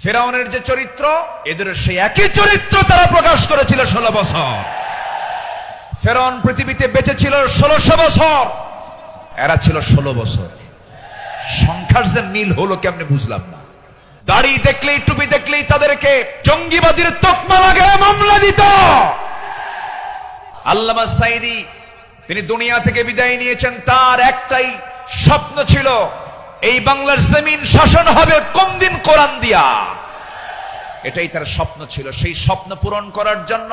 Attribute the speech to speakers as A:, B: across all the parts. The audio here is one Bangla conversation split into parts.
A: ফেরাউনের যে চরিত্র, এদের সেই একই চরিত্র তারা প্রকাশ করেছিল 16 বছর। ফেরাউন পৃথিবীতে বেঁচে ছিল 1600 বছর, এরা ছিল 16 বছর। সংখ্যার যে মিল হলো কেমনে বুঝলাম না। দাড়ি দেখলেই, টুপি দেখলেই তাদেরকে জঙ্গিবাদীর তকমা লাগায় মামলা দিত। আল্লামা সাঈদী তিনি দুনিয়া থেকে বিদায় নিয়েছেন, তার একটাই স্বপ্ন ছিল, এই বাংলার জমিন শাসন হবে কোন দিন কোরআন দিয়া। এটাই তার স্বপ্ন ছিল। সেই স্বপ্ন পূরণ করার জন্য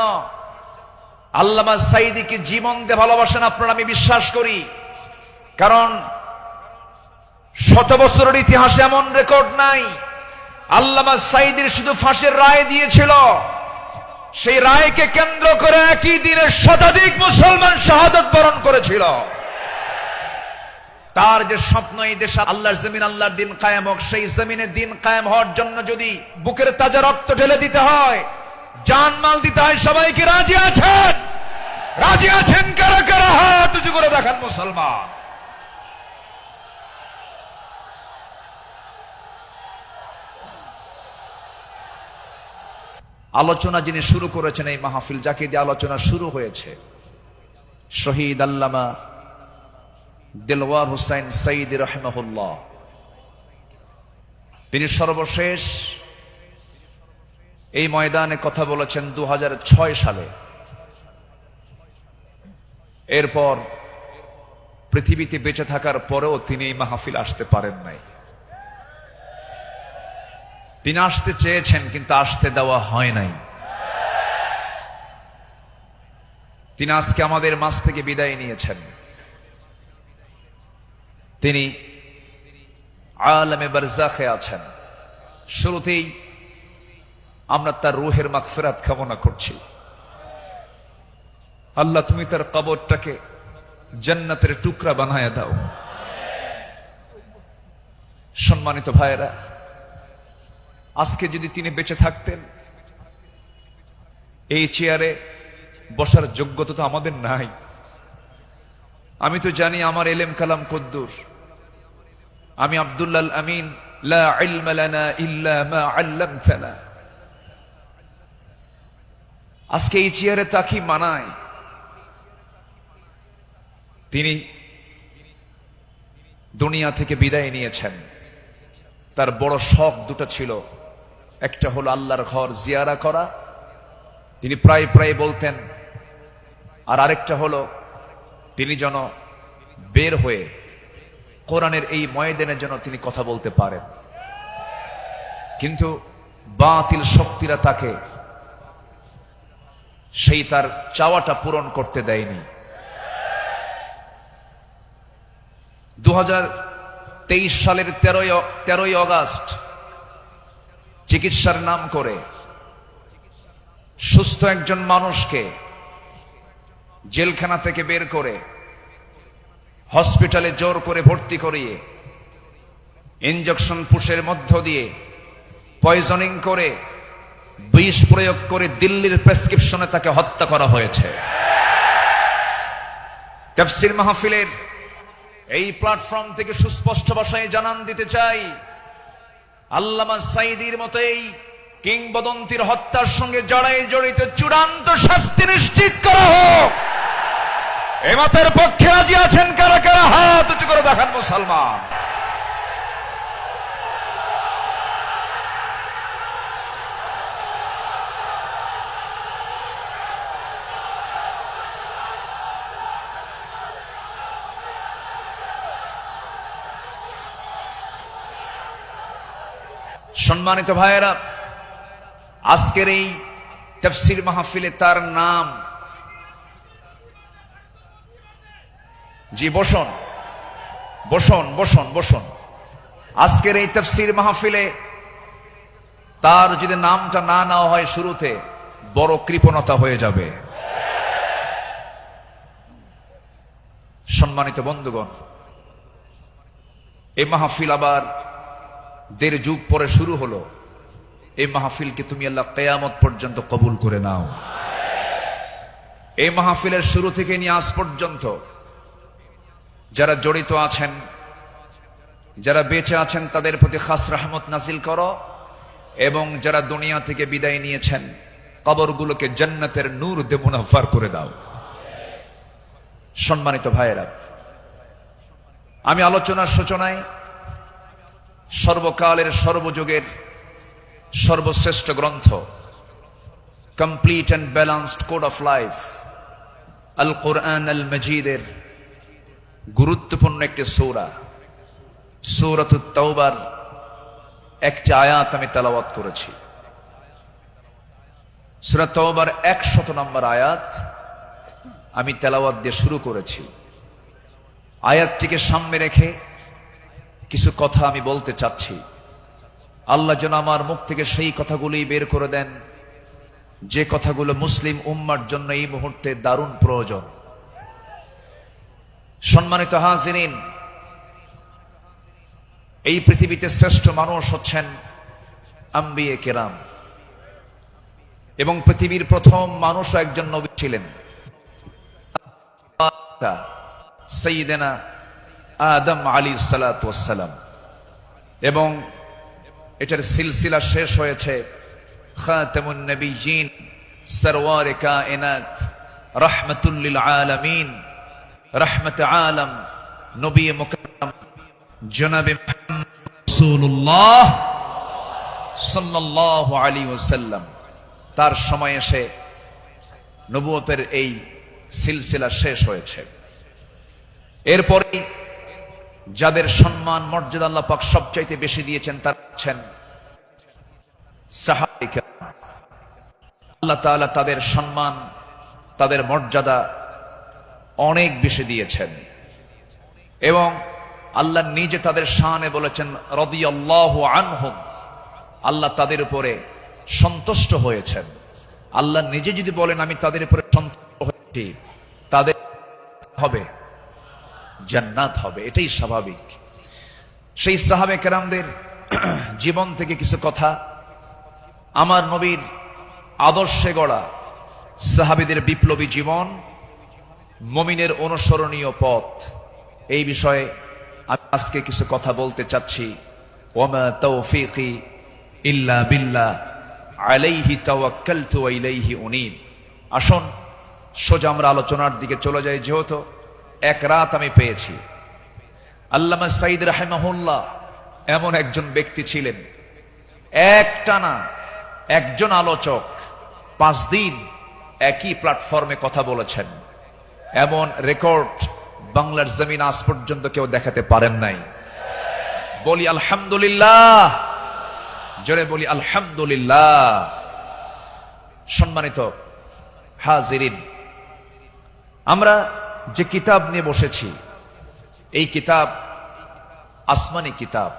A: আল্লামা সাঈদীকে জীবন দিয়ে ভালোবাসেন আপনারা, আমি বিশ্বাস করি। কারণ 100 বছরের ইতিহাসে এমন রেকর্ড নাই। আল্লামা সাঈদীর শুধু ফাঁসির রায় দিয়েছিল, সেই রায়কে কেন্দ্র করে একই দিনে শতাধিক মুসলমান শাহাদাত বরণ করেছিল। তার যে স্বপ্ন, এই দেশে আল্লাহর জমিন, আল্লাহর দিন কায়েম হোক, সেই জমিনে দিন কায়েম হওয়ার জন্য যদি বুকের তাজা রক্ত ঢেলে দিতে হয়, জানমাল দিতে হয়, সবাইকে রাজি আছেন? রাজি আছেন কারা কারা? হাত উঁচু করে দেখান মুসলমান। আলোচনা যিনি শুরু করেছেন, এই মাহফিল যাকে দিয়ে আলোচনা শুরু হয়েছে, শহীদ আল্লামা দেলওয়ার হোসাইন সাঈদী রাহিমাহুল্লাহ। তিনি সর্বশেষ এই ময়দানে কথা বলেছেন 2006 সালে। এরপর পৃথিবীতে বেঁচে থাকার পরেও তিনি এই মাহফিল আসতে পারেন নাই। তিনি আসতে চেয়েছেন কিন্তু আসতে দেওয়া হয় নাই। তিনি আজকে আমাদের মাঝ থেকে বিদায় নিয়েছেন। তিনি আলামে বারজাখে আছেন। শুরুতেই আমরা তার রূহের মাগফিরাত কামনা করছি। আল্লাহ তুমি তার কবরটাকে জান্নাতের টুকরা বানায়া দাও। সম্মানিত ভাইয়েরা, আজকে যদি তিনি বেঁচে থাকতেন, এই চেয়ারে বসার যোগ্যতা তো আমাদের নাই। আমি তো জানি আমার এলেম কালাম কদ্দুর। আমি আব্দুল্লাহ আমিন, লা ইলমা লানা ইল্লা মা আল্লামতানা। আজকে এই চেয়ারে তাকে মানায়। তিনি দুনিয়া থেকে বিদায় নিয়েছেন। তার বড় শখ দুটো ছিল, একটা হলো আল্লাহর ঘর জিয়ারা করা, তিনি প্রায় প্রায় বলতেন, আর আরেকটা হলো তিনি যেন বের হয়ে কোরআনের এই ময়দানে যেন তিনি কথা বলতে পারেন। কিন্তু বাতিল শক্তিরা তাকে সেই তার চাওয়াটা পূরণ করতে দেয়নি। 2023 সালের 13ই অগাস্ট চিকিৎসার নাম করে সুস্থ একজন মানুষকে জেলখানা থেকে বের করে হসপিটালে জোর করে ভর্তি করিয়ে ইনজেকশন পুশের মধ্য দিয়ে পয়জনিং করে বিষ প্রয়োগ করে দিল্লির প্রেসক্রিপশনে তাকে হত্যা করা হয়েছে। তাফসীর মাহফিলের এই প্ল্যাটফর্ম থেকে সুস্পষ্ট ভাষায় জানান দিতে চাই, আল্লামা সাঈদীর মতো এই কিংবদন্তির হত্যার সঙ্গে জড়িত চূড়ান্ত শাস্তি নিশ্চিত করা হোক। এ মতের পক্ষে রাজি আছেন কারা কারা? হাত উঁচু করে দেখান মুসলমান। সম্মানিত ভাইয়েরা, আজকের এই তাফসীর মাহফিলে তার নাম, জি বসুন বসুন বসুন বসুন, আজকের এই তাফসীর মাহফিলে তার যদি নামটা না নেওয়া হয় শুরুতে, বড় কৃপণতা হয়ে যাবে। সম্মানিত বন্ধুগণ, এই মাহফিল আবার 1.5 যুগ পরে শুরু হলো। এই মাহফিলকে তুমি আল্লাহ কিয়ামত পর্যন্ত কবুল করে নাও। এই মাহফিলের শুরু থেকে নিয়ে আজ পর্যন্ত যারা জড়িত আছেন, যারা বেঁচে আছেন, তাদের প্রতি খাস রহমত নাজিল করো। এবং যারা দুনিয়া থেকে বিদায় নিয়েছেন কবরগুলোকে জান্নাতের নূর দিয়ে মুনাফফার করে দাও। সম্মানিত ভাইয়েরা, আমি আলোচনার সূচনায় সর্বকালের সর্বযুগের সর্বশ্রেষ্ঠ গ্রন্থ complete and balanced code of life আল কোরআন আল মজিদের গুরুত্বপূর্ণ একটি সূরা সূরাতুত তাওবার একটি আয়াত আমি তেলাওয়াত করেছি। সূরা তাওবার 100 নম্বর আয়াত আমি তেলাওয়াত দিয়ে শুরু করেছি। আয়াতটিকে সামনে রেখে কিছু কথা আমি বলতে চাচ্ছি। আল্লাহ যেন আমার মুখ থেকে সেই কথাগুলি বের করে দেন যে কথাগুলো মুসলিম উম্মার জন্য এই মুহূর্তে দারুণ প্রয়োজন। সম্মানিত হাজিরিন, এই পৃথিবীতে শ্রেষ্ঠ মানুষ হচ্ছেন আম্বিয়ে কেরাম, এবং পৃথিবীর প্রথম মানুষও একজন নবী ছিলেন, সাইয়্যিদানা আদম আলাইহিস সালাতু ওয়াস সালাম। এবং এটার সিলসিলা শেষ হয়েছে খাতামুন নবিয়্যিন সরওয়ারে কায়নাত রাহমাতুল লিল আলামিন রাহমাতে আলম নবী মুকাররম জনাবে মুহাম্মদ রাসূলুল্লাহ সাল্লাল্লাহু আলাইহি ওয়াসাল্লাম। তার সময় এসে নবুয়তের এই সিলসিলা শেষ হয়েছে। এরপরে যাদের সম্মান মর্যাদা আল্লাহ পাক সবচাইতে বেশি দিয়েছেন তারা হচ্ছেন সাহাবায়ে কেরাম। আল্লাহ তাআলা তাদের সম্মান তাদের মর্যাদা অনেক বেশি দিয়েছেন, এবং আল্লাহ নিজে তাদের শানে বলেছেন রাদিয়াল্লাহু আনহুম, আল্লাহ তাদের উপরে সন্তুষ্ট হয়েছেন। আল্লাহ নিজে যদি বলেন আমি তাদের উপরে সন্তুষ্ট হয়েছি, তাদের হবে জান্নাত হবে, এটাই স্বাভাবিক। সেই সাহাবে কেরামদের জীবন থেকে কিছু কথা, আমার নবীর আদর্শে গড়া সাহাবীদের বিপ্লবী জীবন, মুমিনের অনুসরণীয় পথ, এই বিষয়ে আমি আজকে কিছু কথা বলতে চাচ্ছি। ওয়ামা তাওফীকি ইল্লা বিল্লাহ আলাইহি তাওয়াক্কালতু ওয়া ইলাইহি উনীব। আসুন সোজা আমরা আলোচনার দিকে চলে যাই। যেহেতু এক রাত আমি পেয়েছি, আল্লামা সাঈদ রাহিমাহুল্লাহ এমন একজন ব্যক্তি ছিলেন, একটানা একজন আলোচক 5 দিন একই প্ল্যাটফর্মে কথা বলেছেন। এমন রেকর্ড বাংলার জমিন আজ পর্যন্ত কেউ দেখাতে পারেন নাই। বলি আলহামদুলিল্লাহ, জোরে বলি আলহামদুলিল্লাহ। সম্মানিত হাজিরিন, আমরা যে কিতাব নিয়ে বসেছি এই কিতাব আসমানি কিতাব।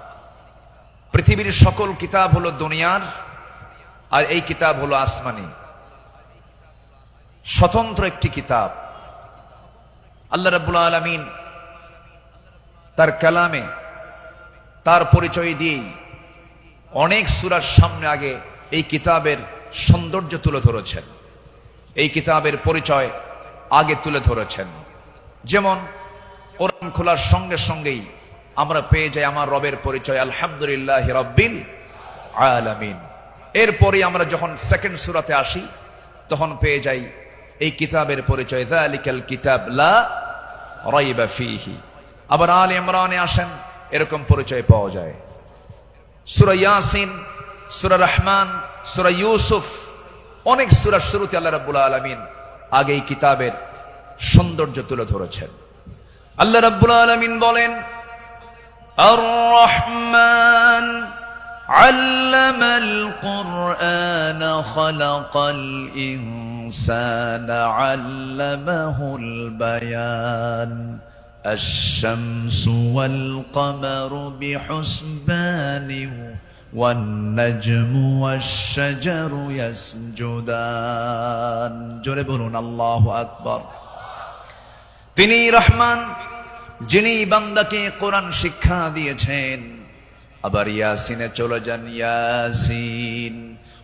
A: পৃথিবীর সকল কিতাব হলো দুনিয়ার, আর এই কিতাব হলো আসমানি, স্বতন্ত্র একটি কিতাব। আল্লাহ রাব্বুল আলামিন তার কালামে তার পরিচয় দিয়ে অনেক সূরার সামনে আগে এই কিতাবের সৌন্দর্য তুলে ধরেছেন, এই কিতাবের পরিচয় আগে তুলে ধরেছেন। যেমন কোরআন খোলার সঙ্গে সঙ্গেই আমরা পেয়ে যাই আমার রবের পরিচয় আলহামদুলিল্লাহি রাব্বিল আলামিন। এরপরে আমরা যখন সেকেন্ড সূরাতে আসি তখন পেয়ে যাই এই কিতাবের পরিচয় যালিকাল কিতাব লা রাইবা ফীহি। আবার আলে ইমরানে আসেন, এরকম পরিচয় পাওয়া যায়। সূরা ইয়াসিন, সূরা রহমান, সূরা ইউসুফ, অনেক সূরার শুরুতে আল্লাহ রাব্বুল আলামিন আগে এই কিতাবের সৌন্দর্য তুলে ধরেছেন। আল্লাহ রাব্বুল আলামিন বলেন আর রহমান আল্লামাল কুরআন খালাকাল ইনসানা আল্লামাহুল বায়ান আশ-শামসু ওয়াল কমারু বিহুসবানি ওয়ান নাজমু ওয়াশ-শাজারু ইয়াসজুদান। জোরে বলুন আল্লাহু আকবার। তিনি রহমান, যিনি বান্দাকে কোরআন শিক্ষা দিয়েছেন। আবার ইয়াসিনে চলে যান, ইয়াসিন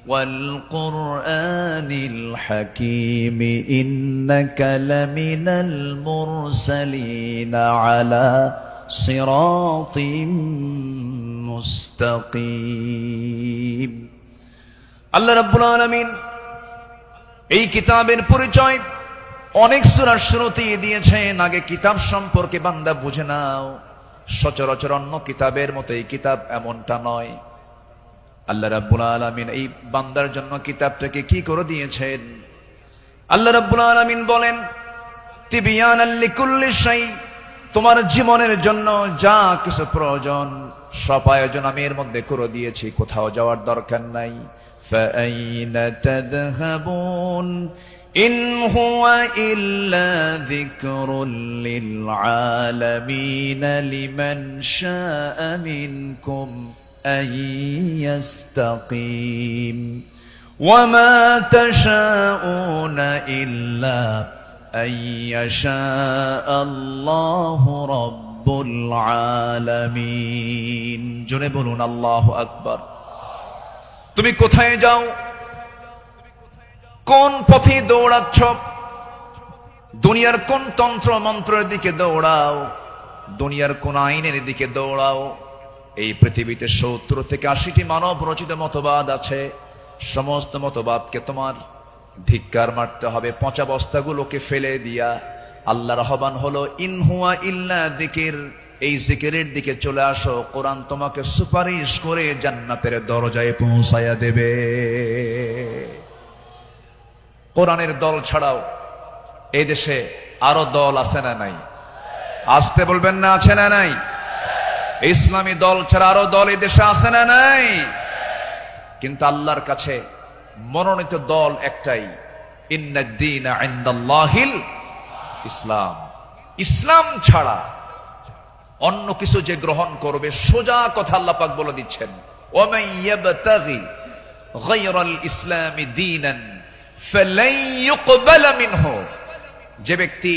A: ওয়াল কুরআনিল হাকীম ইন্নাকা লামিনাল মুরসালিন আলা সিরাতিম মুস্তাকিম। আল্লাহ রাব্বুল আলামিন এই কিতাবের পরিচয় অনেক সূরার শুরুতেই দিয়েছেন। আগে কিতাব সম্পর্কে বান্দা বুঝে নাও। সচরাচর অন্য কিতাবের মতো এই কিতাব এমনটা নয়। আল্লাহ রাব্বুল আলামিন এই বান্দার জন্য কিতাবটাকে কি করে দিয়েছেন? আল্লাহ রাব্বুল আলামিন বলেন, তিবিয়ানাল লিকুল্লি শাই, তোমার জীবনের জন্য যা কিছু প্রয়োজন সব আয়োজন আমি এর মধ্যে করে দিয়েছি, কোথাও যাওয়ার দরকার নাই। ফাআইনা তাযহাবুন ইন হুয়া ইল্লা যিকরুল লিল আলামিন লিমান শাআ মিনকুম আইয়াস্তাকিম ওয়া মা তাশাউনা ইল্লা আইয়াশা আল্লাহু রাব্বুল আলামিন। জোরে বলুন আল্লাহু আকবার। তুমি কোথায় যাও, কোন পথে দৌড়াচ্ছ, দুনিয়ার কোন তন্ত্র মন্ত্রের দিকে দৌড়াও, দুনিয়ার কোন আইনের দিকে দৌড়াও, এই পৃথিবীতে 70 থেকে 80টি মানব রচিত মতবাদ আছে। সমস্ত মতবাদকে তোমার ধিক্কার মারতে হবে, পচা বস্তাগুলোকে ফেলে দিয়া আল্লাহর আহ্বান হলো ইন হুয়া ইল্লা যিকির, এই জিকিরের দিকে চলে আসো। কোরআন তোমাকে সুপারিশ করে জান্নাতের দরজায় পৌঁছায়া দেবে। কোরআনের দল ছাড়াও এই দেশে আরো দল আছে না নাই? আসতে বলবেন না, আছে না নাই? ইসলামী দল ছাড়া আরো দল এই দেশে আছে না নাই? কিন্তু আল্লাহর কাছে মনোনীত দল একটাই, ইন্নাদ-দীনা ইনদাল্লাহিল ইসলাম। ইসলাম ছাড়া অন্য কিছু যে গ্রহণ করবে, সোজা কথা আল্লাহ পাক বলে দিচ্ছেন, ওয়ামান ইয়াবতাগি গায়রাল ইসলামি দীনান ফালান ইউকবালা মিনহু, যে ব্যক্তি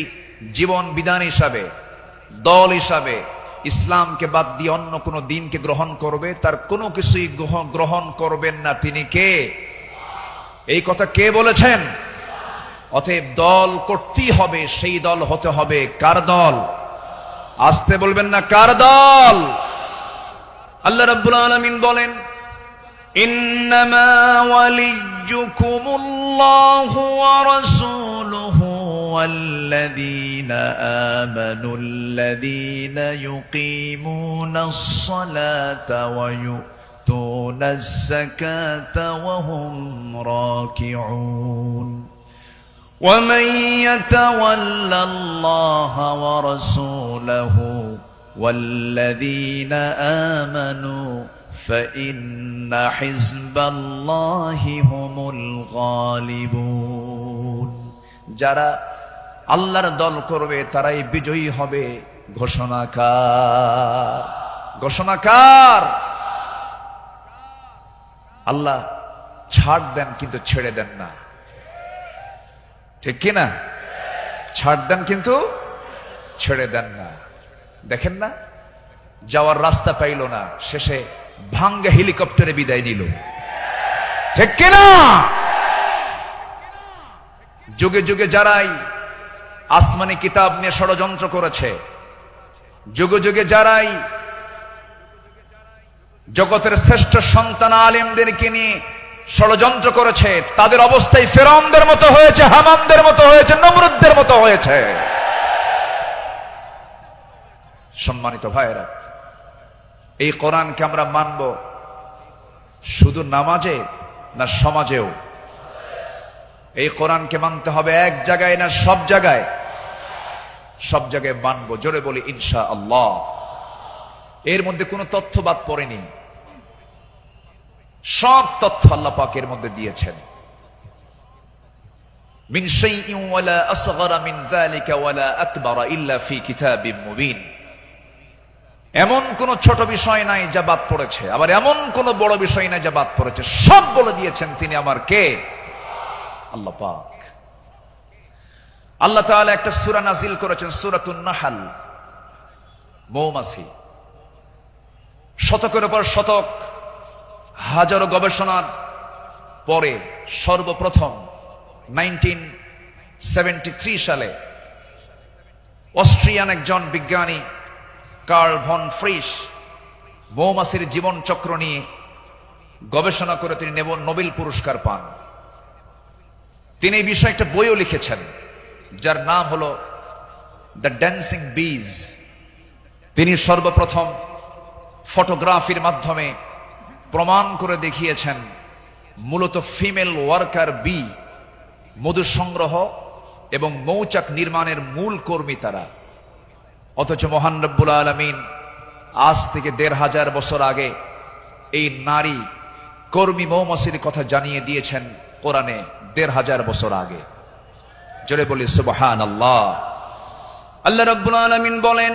A: জীবন বিধান হিসাবে, দল হিসাবে ইসলামকে বাদ দিয়ে অন্য কোন দিনকে গ্রহণ করবে, তার কোনো কিছুই গ্রহণ করবেন না তিনি কে? এই কথা কে বলেছেন? অতএব দল করতেই হবে, সেই দল হতে হবে কার দল? আসতে বলবেন না, কার দল? আল্লাহ রাব্বুল আলামিন বলেন, ইন্নামা ওয়ালিয়্যুকুমুল্লাহু ওয়া রাসূলুহু ওয়াল্লাযীনা আমানুল্লাযীনা ইউকিমুনাস সালাতা ওয়া ইউতুনাজ যাকাতা ওয়া হুম রাকিউন ومن يتول الله ورسوله والذين آمنوا فإن حزب الله هم الغالبون। যারা আল্লাহর দল করবে তারাই বিজয়ী হবে। ঘোষণাকার, ঘোষণাকার আল্লাহ। ছাড় দেন কিন্তু ছেড়ে দেন না, ঠিক কিনা? ছাড় দেন কিন্তু ছেড়ে দেন না। দেখেন না, যাওয়ার রাস্তা পাইল না, শেষে ভাঙ্গা হেলিকপ্টারে বিদায় নিল, ঠিক কিনা? যুগে যুগে যারাই আসমানি কিতাব নিয়ে ষড়যন্ত্র করেছে, যুগে যুগে যারাই জগতের শ্রেষ্ঠ সন্তান আলেমদেরকে নিয়ে ষড়যন্ত্র করেছে, তাদের অবস্থায় ফিরআউনদের মতো হয়েছে, হামানদের মতো হয়েছে, নমরুদদের মতো হয়েছে। সম্মানিত ভাইরা, এই কোরআনকে আমরা মানব শুধু নামাজে না সমাজেও? এই কোরআনকে মানতে হবে এক জায়গায় না সব জায়গায়? সব জায়গায় মানব। জোরে বলি ইনশাআল্লাহ। এর মধ্যে কোনো তথ্য বাদ পড়েনি, সব তথ্য আল্লাহ পাকের মধ্যে দিয়েছেন। মিন শাইইন ওয়ালা আসগরা মিন যালিকা ওয়ালা আকবারা ইল্লা ফি কিতাবিম মুবিন। এমন কোন ছোট বিষয় নাই যা বাদ পড়েছে, আবার এমন কোন বড় বিষয় নাই যা বাদ পড়েছে। সব বলে দিয়েছেন তিনি আমার কে? আল্লাহ পাক। আল্লাহ তাআলা একটা সূরা নাজিল করেছেন, সূরাতুন নাহল, মৌমাছি। শতকের পর শতক, হাজারো গবেষণার পরে সর্বপ্রথম 1973 সালে অস্ট্রিয়ান একজন বিজ্ঞানী কার্ল ভন ফ্রিশ মৌমাছির জীবন চক্র নিয়ে গবেষণা করে তিনি নোবেল পুরস্কার পান। তিনি এই বিষয়ে একটা বইও লিখেছেন যার নাম হলো দ্য ড্যান্সিং বিজ। তিনি সর্বপ্রথম ফটোগ্রাফির মাধ্যমে প্রমাণ করে দেখিয়েছেন মূলত ফিমেল ওয়ার্কার বি, মধু সংগ্রহ এবং মৌচাক নির্মাণের মূল কর্মী তারা। অথচ মহান রব্বুল আলামিন আজ থেকে ১৫০০ বছর আগে এই নারী কর্মী মৌমাছির কথা জানিয়ে দিয়েছেন কোরআনে ১৫০০ বছর আগে। জোরে বলি সুবহানাল্লাহ। আল্লাহ রাব্বুল আলামিন বলেন,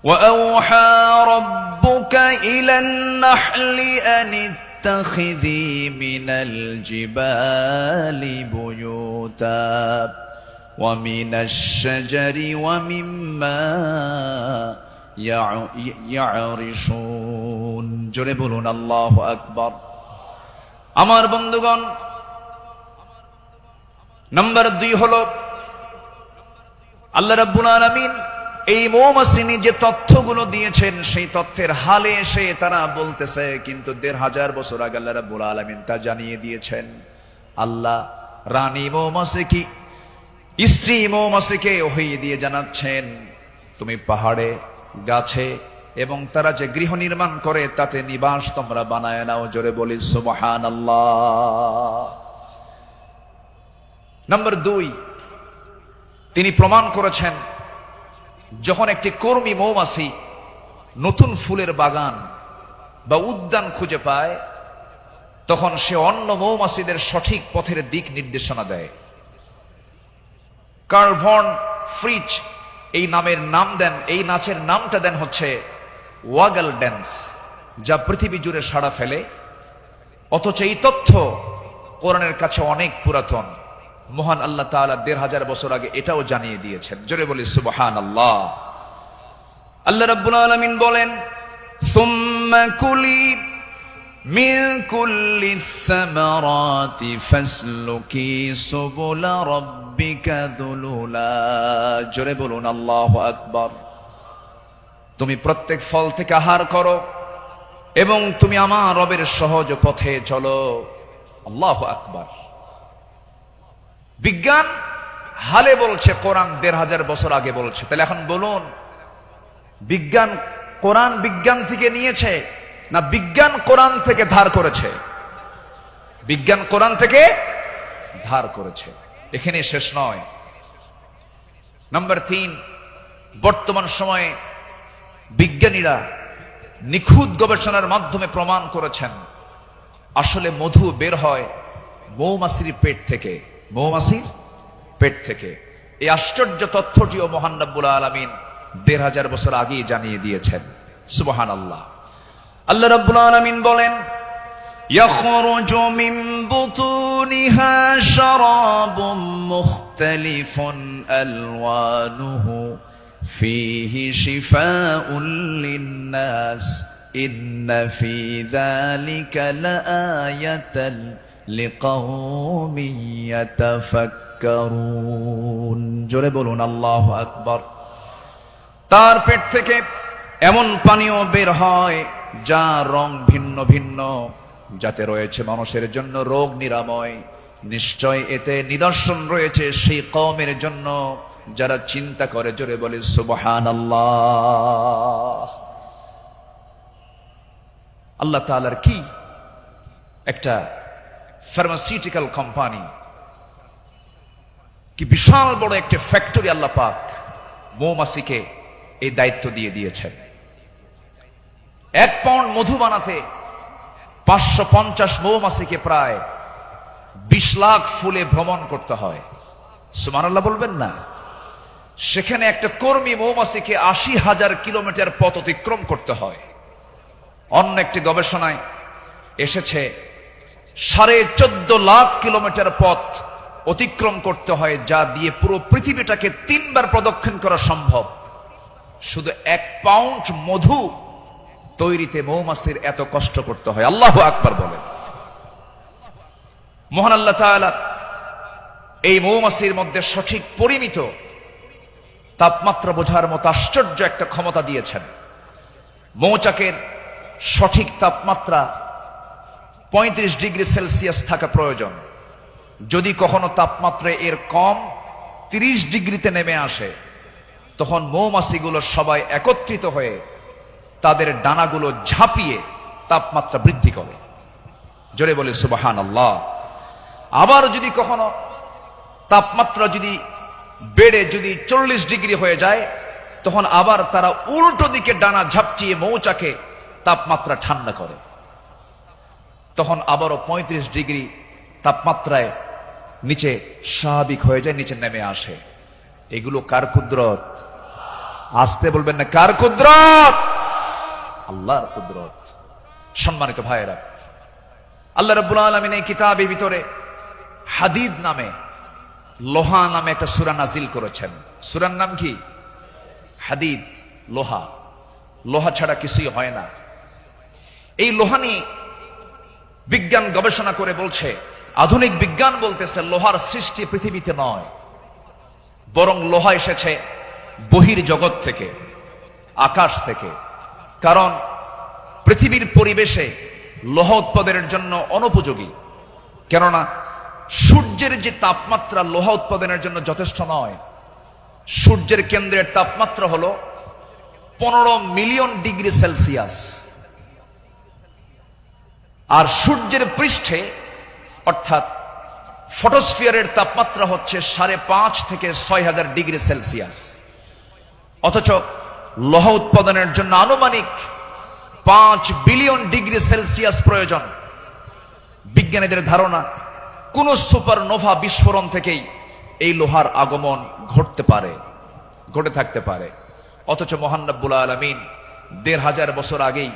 B: وَأَوْحَى رَبُّكَ إِلَى النَّحْلِ أَنِ اتَّخِذِي مِنَ الْجِبَالِ بُيُوتًا وَمِنَ الشَّجَرِ وَمِمَّا يَعْرِشُونَ। জোরে বলুন আল্লাহু আকবার। আমার বন্ধুগণ, নাম্বার 2 হলো আল্লাহ রাব্বুল আলামিন এই মৌমাছিনি যে তথ্যগুলো দিয়েছেন সেই তথ্যের হালে এসে তারা বলতেছে, কিন্তু ১৫০০ বছর আগে আল্লাহ রাব্বুল আলামিন তা জানিয়ে দিয়েছেন। আল্লাহ রানী মৌমাছিকে, স্ত্রী মৌমাছিকে ওহী দিয়ে জানাচ্ছেন, তুমি পাহাড়ে, গাছে এবং তারা যে গৃহ নির্মাণ করে তাতে নিবাস তোমরা বানায় নাও। জোরে বলি সুবহানাল্লাহ। নাম্বার 2, তিনি প্রমাণ করেছেন যখন একটি কর্মী মৌমাছি নতুন ফুলের বাগান বা উদ্যান খুঁজে পায় তখন সে অন্য মৌমাছিদের সঠিক পথের দিক নির্দেশনা দেয়। কার্ল ভন ফ্রিচ এই নাচের নামটা দেন হচ্ছে ওয়াগল ড্যান্স, যা পৃথিবী জুড়ে সাড়া ফেলে। অথচ এই তথ্য কোরআনের কাছে অনেক পুরাতন। মহান আল্লাহ তাআলা ১৫০০ বছর আগে এটাও জানিয়ে দিয়েছেন। জোরে বলি সুবহানাল্লাহ। আল্লাহ রাব্বুল আলামিন বলেন, সুম্মা কুলি মিন কুল্লি সামারাতি ফাসলুকি সুবুলা রাব্বিকা যুলুলা।
A: জোরে বলুন আল্লাহু আকবার। তুমি প্রত্যেক ফল থেকে আহার করো এবং তুমি আমার রবের সহজ পথে চলো। আল্লাহু আকবার। বিজ্ঞান হালে বলছে, কোরআন ১৫০০ বছর আগে বলছে। তাহলে এখন বলুন, বিজ্ঞান কোরআন বিজ্ঞান থেকে নিয়েছে না বিজ্ঞান কোরআন থেকে ধার করেছে? বিজ্ঞান কোরআন থেকে ধার করেছে। এখানে শেষ নয়। নাম্বার 3, বর্তমান সময়ে বিজ্ঞানীরা নিখুঁত গবেষণার মাধ্যমে প্রমাণ করেছেন আসলে মধু বের হয় মৌমাছির পেট থেকে। মৌমাছির পেট থেকে। এই আশ্চর্য তথ্যটিও মহান রব্বুল আলামিন ১৫০০ বছর আগেই জানিয়ে দিয়েছেন। সুবহানাল্লাহ।
B: আল্লাহ রাব্বুল আলামিন বলেন, ইয়াখরুজু মিন বুতুনিহা শারাবুম মুখতালিফুন আলওয়ানুহু ফীহি শিফাউন লিন-নাস ইন্না ফী যালিকা লাআয়াতান লিকাওমিন ইয়াতাফাক্কারুন। জোরে বলুন আল্লাহু আকবার।
A: তার পেট থেকে এমন পানীয় বের হয় যা রং ভিন্ন ভিন্ন, যাতে রয়েছে মানুষের জন্য রোগ নিরাময়। নিশ্চয় এতে নিদর্শন রয়েছে সেই কওমের জন্য যারা চিন্তা করে। জোরে বলে সুবহানাল্লাহ। আল্লাহ তাআলার কি একটা ফার্মাসিউটিক্যাল কোম্পানি, কি বিশাল বড় একটা ফ্যাক্টরি আল্লাহ পাক মৌমাছিকে এই দায়িত্ব দিয়ে দিয়েছেন। 1 পাউন্ড মধু বানাতে 550 মৌমাছিকে প্রায় 20 লাখ ফুলে ভ্রমণ করতে হয়। সুবহানাল্লাহ বলবেন না? সেখানে একটা কর্মী মৌমাছিকে 80,000 কিলোমিটার পথ অতিক্রম করতে হয়। অন্য একটি গবেষণায় এসেছে 14.5 লাখ কিলোমিটার পথ অতিক্রম করতে হয়, যা দিয়ে পুরো পৃথিবীটাকে 3 বার প্রদক্ষিণ করা সম্ভব। শুধু 1 পাউন্ড মধু তৈরিতে মৌমাছির এত কষ্ট করতে হয়। আল্লাহু আকবার বলেন। মহান আল্লাহ তাআলা এই মৌমাছির মধ্যে সঠিক পরিমিত তাপমাত্রা বোঝার মতো আশ্চর্য একটা ক্ষমতা দিয়েছেন। মৌচাকের সঠিক তাপমাত্রা
B: 35 ডিগ্রি সেলসিয়াস থাকা প্রয়োজন। যদি কখনো তাপমাত্রা এর কম 30 ডিগ্রিতে নেমে আসে, তখন মৌমাছিগুলো সবাই একত্রিত হয়ে তাদের ডানাগুলো ঝাঁপিয়ে তাপমাত্রা বৃদ্ধি করে। জোরে বলে সুবহানাল্লাহ। আবার যদি কখনো তাপমাত্রা যদি বেড়ে যদি 40 ডিগ্রি হয়ে যায়, তখন আবার তারা উল্টো দিকে ডানা ঝাপটিয়ে মৌচাকে তাপমাত্রা ঠান্ডা করে। তখন আবারও 35 ডিগ্রি তাপমাত্রায় নিচে স্বাভাবিক হয়ে যায়, নিচে নেমে আসে। এগুলো কার কুদরত? আসতে বলবেন না, কার কুদরত? আল্লাহর কুদরত। সম্মানিত ভাইয়েরা, আল্লাহ রাব্বুল আলামিন এই কিতাবের ভিতরে হাদিদ নামে, লোহা নামে একটা সূরা নাজিল করেছেন। সূরার নাম কি? হাদিদ, লোহা। লোহা ছাড়া কিছুই হয় না। এই লোহা নিয়ে বিজ্ঞান গবেষণা করে বলছে, আধুনিক বিজ্ঞান বলতেছে লোহার সৃষ্টি পৃথিবীতে নয়, বরং লোহা এসেছে বহির জগৎ থেকে, আকাশ থেকে। কারণ পৃথিবীর পরিবেশে লোহা উৎপাদনের জন্য অনুপযোগী। কেননা সূর্যের যে তাপমাত্রা লোহা উৎপাদনের জন্য যথেষ্ট নয়। সূর্যের কেন্দ্রের তাপমাত্রা হলো 15 মিলিয়ন ডিগ্রি সেলসিয়াস, আর সূর্যের পৃষ্ঠে অর্থাৎ ফটোস্ফিয়ারের তাপমাত্রা হচ্ছে 5.5 থেকে 6,000 ডিগ্রি সেলসিয়াস। অথচ লোহা উৎপাদনের জন্য আনুমানিক 5 বিলিয়ন ডিগ্রি সেলসিয়াস প্রয়োজন। বিজ্ঞানীদের ধারণা কোন সুপারনোভা বিস্ফোরণ থেকেই এই লোহার আগমন ঘটে থাকতে পারে। অথচ মহান রব্বুল আলামিন 1500 বছর আগেই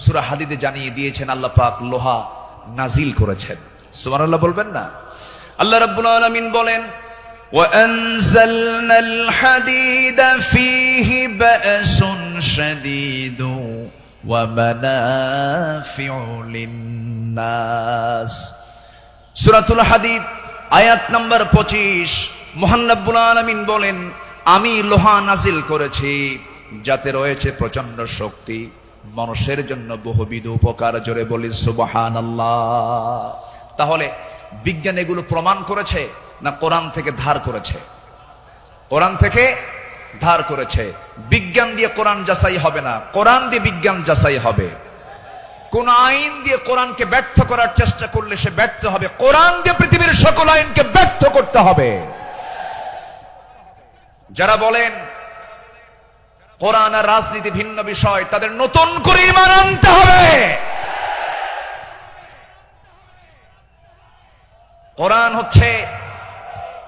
B: সূরা হাদিদে জানিয়ে দিয়েছেন আল্লাহ পাক লোহা নাজিল করেছেন। সুবহানাল্লাহ বলবেন না? আল্লাহ রাব্বুল আলামিন বলেন, وَأَنزَلْنَا الْحَدِيدَ فِيهِ بَأْسٌ شَدِيدٌ وَمَنَافِعُ لِلنَّاسِ। সূরাতুল হাদিদ আয়াত নাম্বার 25। মহান রব্বুল আলামিন বলেন, আমি লোহা নাজিল করেছি যাতে রয়েছে প্রচন্ড শক্তি, মানুষের জন্য বহুবিধ উপকার। জোরে বলি সুবহানাল্লাহ। তাহলে বিজ্ঞান এগুলো প্রমাণ করেছে না কোরআন থেকে ধার করেছে? কোরআন থেকে ধার করেছে। বিজ্ঞান দিয়ে কোরআন যাচাই হবে না, কোরআন দিয়ে বিজ্ঞান যাচাই হবে। কোন আইন দিয়ে কোরআনকে ব্যর্থ করার চেষ্টা করলে সে ব্যর্থ হবে। কোরআন দিয়ে পৃথিবীর সকল আইনকে ব্যর্থ করতে হবে। যারা বলেন কোরআন আর রাজনীতি ভিন্ন বিষয়, তাদের নতুন করে ঈমান আনতে হবে।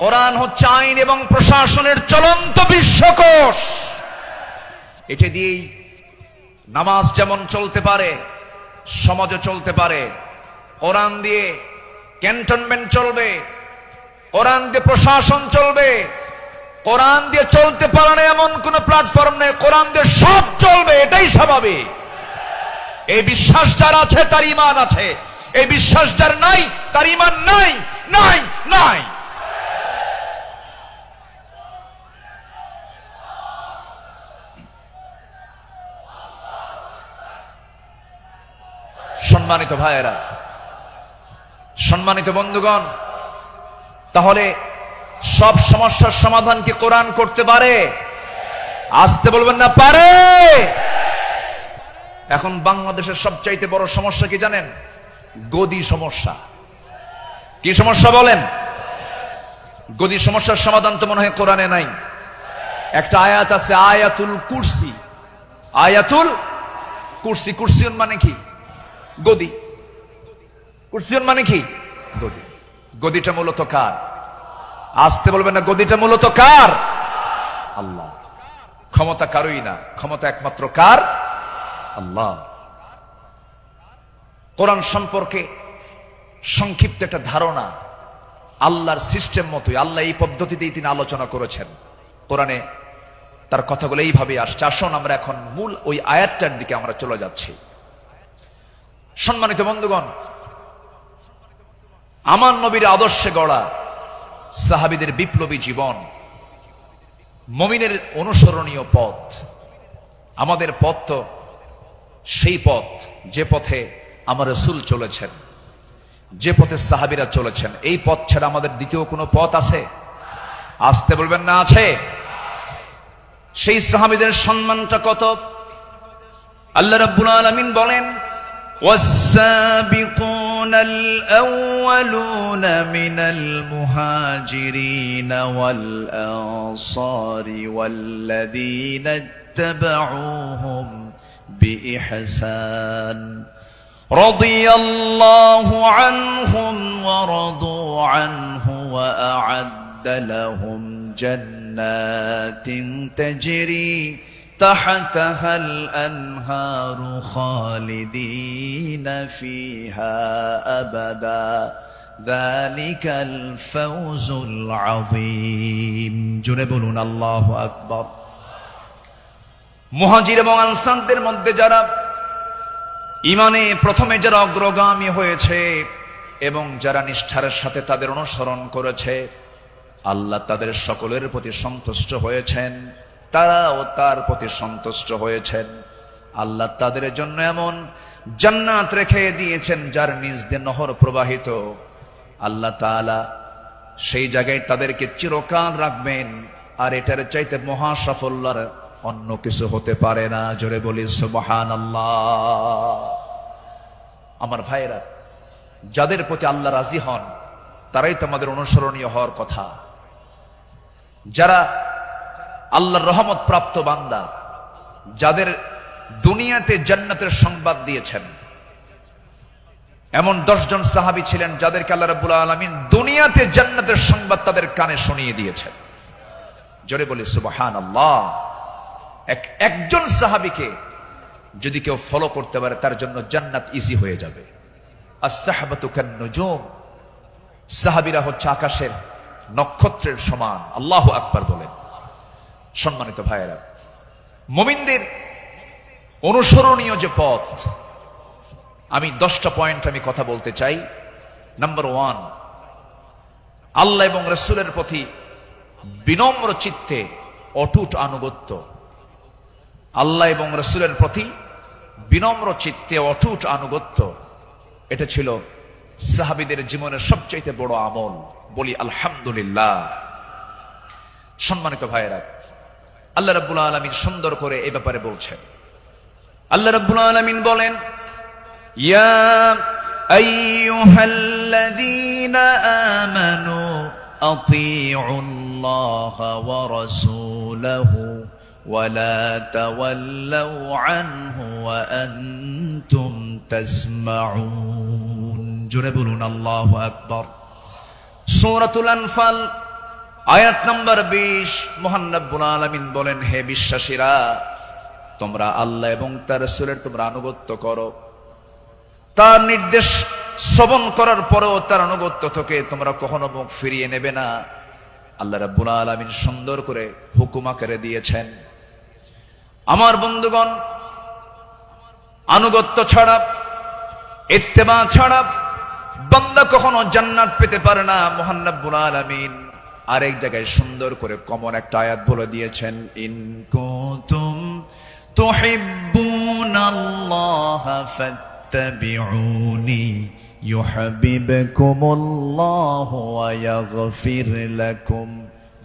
B: কোরআন হচ্ছে আইন এবং প্রশাসনের চলন্ত বিশ্বকোষ। এটা দিয়েই নামাজ যেমন চলতে পারে, সমাজও চলতে পারে। কোরআন দিয়ে ক্যান্টনমেন্ট চলবে, কোরআন দিয়ে প্রশাসন চলবে। কোরআন দিয়ে চলতে পারে না এমন কোন প্ল্যাটফর্ম নেই, কোরআন দিয়ে সব চলবে, এটাই স্বাভাবিক। এই বিশ্বাস যার আছে তার ঈমান আছে, এই বিশ্বাস যার নাই তার ঈমান নাই, নাই, নাই। সম্মানিত ভাইয়েরা, সম্মানিত বন্ধুগণ, তাহলে সব সমস্যার সমাধান কি কোরআন করতে পারে? আসতে বলবেন না, পারে। এখন বাংলাদেশের সবচাইতে বড় সমস্যা কি জানেন? গদি সমস্যা। কি সমস্যা বলেন? গদি সমস্যার সমাধান তো মনে হয় কোরআনে নাই। একটা আয়াত আছে, আয়াতুল কুরসি। আয়াতুল কুরসি। কুরসিয়ন মানে কি? গদি। কুরসিয়ন মানে কি? গদি। গদিটা মূলত কার? আসতে বলবেন না, গদিটা মূলত কার? আল্লাহ। ক্ষমতা কারোই না, ক্ষমতা একমাত্র কার? আল্লাহ। কোরআন সম্পর্কে সংক্ষিপ্ত একটা ধারণা আল্লাহর সিস্টেম মতোই, আল্লাহ এই পদ্ধতিতেই তিনি আলোচনা করেছেন। কোরআনে তার কথাগুলো এইভাবে আসছে। আসুন আমরা এখন মূল ওই আয়াতটার দিকে আমরা চলে যাচ্ছি। সম্মানিত বন্ধুগণ, আমার নবীর আদর্শে গড়া সাহাবীদের বিপ্লবী জীবন, মুমিনের অনুসরণীয় পথ। আমাদের পথ তো সেই পথ যে পথে আমার রাসূল চলেছেন।
A: যে পথে সাহাবীরা চলেছেন, এই পথ ছাড়া আমাদের দ্বিতীয় কোনো পথ আছে? আসতে বলবেন না, আছে? সেই সাহাবীদের সম্মানটা কত! আল্লাহ রাব্বুল আলামিন বলেন,
B: والسابقون الأولون من المهاجرين والأنصار والذين اتبعوهم بإحسان رضي الله عنهم ورضوا عنه وأعد لهم جنات تجري تحتها الأنهار خالدين فيها أبدا ذلك الفوز العظيم جنبون الله أكبر
A: মুহাজির এবং আনসারদের মধ্যে যারা ঈমানে প্রথমে যারা অগ্রগামী হয়েছে এবং যারা নিষ্ঠার সাথে তাদের অনুসরণ করেছে, আল্লাহ তাদের সকলের প্রতি সন্তুষ্ট হয়েছেন, তারাও তার প্রতি সন্তুষ্ট হয়েছেন। আল্লাহ তাদের জন্য এমন জান্নাত রেখে দিয়েছেন যার নিজ দিয়ে নহর প্রবাহিত। আল্লাহ তাআলা সেই জায়গায় তাদেরকে চিরকাল রাখবেন, আর এটার চাইতে মহা সাফল্যের অন্য কিছু হতে পারে না। জোরে বলি সুবহানাল্লাহ। আমার ভাইরা, যাদের প্রতি আল্লাহ রাজি হন তারাই তো আমাদের অনুসরণীয় হওয়ার কথা। যারা আল্লাহর রহমত প্রাপ্ত বান্দা, যাদের দুনিয়াতে জান্নাতের সংবাদ দিয়েছেন, এমন 10 জন সাহাবী ছিলেন যাদেরকে আল্লাহ রাব্বুল আলামিন দুনিয়াতে জান্নাতের সংবাদ তাদের কানে শুনিয়ে দিয়েছেন। জোরে বলি সুবহানাল্লাহ। একজন সাহাবীকে যদি কেউ ফলো করতে পারে তার জন্য জান্নাত ইজি হয়ে যাবে। আস-সাহাবাতু কান-নুজুম, সাহাবীরা হচ্ছে আকাশের নক্ষত্রের সমান। আল্লাহু আকবার বলেন। সম্মানিত ভাইয়েরা, মুমিনদের অনুসরণীয় যে পথ, আমি 10টা পয়েন্ট আমি কথা বলতে চাই। নাম্বার 1, আল্লাহ এবং রাসূলের প্রতি বিনম্র চিত্তে অটুট আনুগত্য। আল্লাহ এবং রাসূলের প্রতি বিনম্র চিত্তে অটুট আনুগত্য, এটা ছিল সাহাবীদের জীবনের সবচেয়ে বড় আমল। বলি আলহামদুলিল্লাহ। সম্মানিত ভাইয়েরা, আল্লাহ রাব্বুল আলামিন সুন্দর করে এই ব্যাপারে বলছেন। আল্লাহ রাব্বুল আলামিন বলেন,
B: ইয়া আইয়ুহাল্লাযীনা আমানু আতিউল্লাহা ওয়া রাসূলাহু ওয়া লা তাওয়াল্লাউ আনহু ওয়া আনতুম তাসমাউন। জোরে বলুন আল্লাহু আকবার। সূরাতুল আনফাল আয়াত নাম্বার 20, মহান রব্বুল আলামিন বলেন, হে বিশ্বাসীরা, তোমরা আল্লাহ এবং তার রাসূলের তোমরা আনুগত্য করো। তার নির্দেশ শ্রবণ করার পরেও তার আনুগত্য থেকে তোমরা কখনো মুখ ফিরিয়ে নেবে না। আল্লাহ রাব্বুল আলামিন সুন্দর করে হুকুম আকারে দিয়েছেন। আমার বন্ধুগণ, আনুগত্য ছাড়া, ইত্তেবা ছাড়া বান্দা কখনো জান্নাত পেতে পারে না। মহান রব্বুল আলামিন আরেক জায়গায় সুন্দর করে কমন একটা আয়াত বলে দিয়েছেন, ইন কুনতুম তুহিব্বুনাল্লাহা ফাত্তাবিউনি ইউহিব্বুকুমুল্লাহু ওয়া ইয়াগফির লাকুম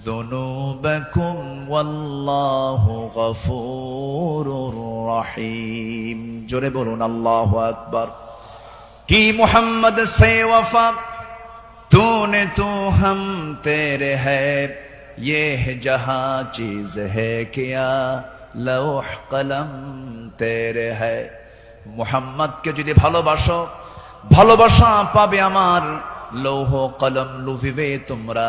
B: যুনুবাকুম ওয়াল্লাহু গফুরুর রহিম। জোরে বলুন আল্লাহু আকবার। কি মুহাম্মদ সে ওয়াফা तूने तो हम तेरे है, ये जहां चीज है क्या लौह कलम तेरे है। मुहम्मद के যদি ভালোবাসো, ভালোবাসা পাবে আমার। লৌহ কলম লুভিবে তোমরা,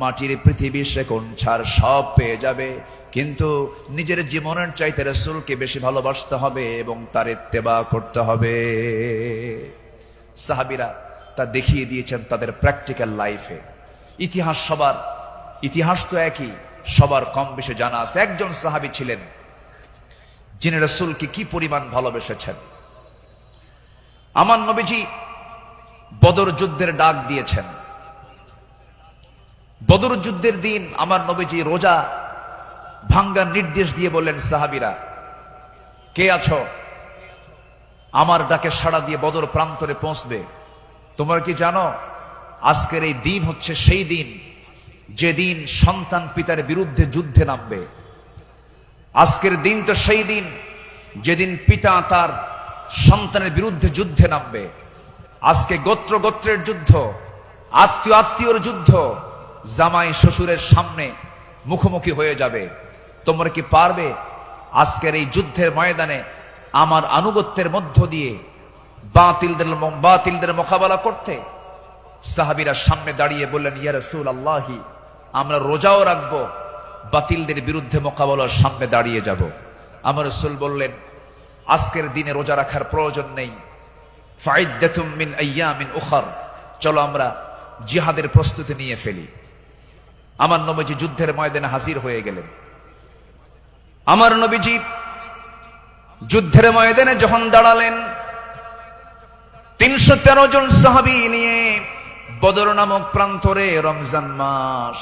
B: মাটির পৃথিবী সেকোন ছাড় সব পেয়ে যাবে, কিন্তু নিজের জীবনের চাইতে রাসূলকে বেশি ভালোবাসতে হবে এবং তার ইত্তেবা করতে হবে। সাহাবীরা তা দেখিয়ে দিয়েছেন তাদের প্র্যাকটিক্যাল লাইফে। ইতিহাস তো একই, সবার কম বেশি জানা আছে। একজন সাহাবী ছিলেন যিনি রাসূলকে কি পরিমাণ ভালোবেসেছেন। আমার নবীজি বদর যুদ্ধের ডাক দিয়েছেন। বদর যুদ্ধের দিন আমার নবীজি রোজা ভাঙ্গার নির্দেশ দিয়ে বললেন, সাহাবীরা কে আছো, আমার ডাকে সাড়া দিয়ে বদর প্রান্তরে পৌঁছবে।
A: তোমরা কি জানো আজকের এই দিন হচ্ছে সেই দিন যেদিন সন্তান পিতার বিরুদ্ধে যুদ্ধে নামবে। আজকের দিন তো সেই দিন যেদিন পিতা তার সন্তানের বিরুদ্ধে যুদ্ধে নামবে। আজকে গোত্র গোত্রের যুদ্ধ, আত্মীয় আত্মীয়র যুদ্ধ, জামাই শ্বশুরের সামনে মুখোমুখি হয়ে যাবে। তোমরা কি পারবে আজকের এই যুদ্ধের ময়দানে আমার আনুগত্যের মধ্য দিয়ে বাতিলদের মোকাবেলা করতে? সাহাবীরা সামনে দাঁড়িয়ে বললেন, ইয়া রাসূলুল্লাহি, আমরা রোজাও রাখবো, বাতিলদের বিরুদ্ধে মোকাবেলার সামনে দাঁড়িয়ে যাব। আমার রাসূল বললেন, আজকের দিনে রোজা রাখার প্রয়োজন নেই, ফাইদ্দাতুম মিন আইয়ামিন উখার, চলো আমরা জিহাদের প্রস্তুতি নিয়ে ফেলি। আমার নবীজি যুদ্ধের ময়দানে হাজির হয়ে গেলেন। আমার নবীজি যুদ্ধের ময়দানে যখন দাঁড়ালেন, 313 জন সাহাবী নিয়ে বদর নামক প্রান্তরে, রমজান মাস,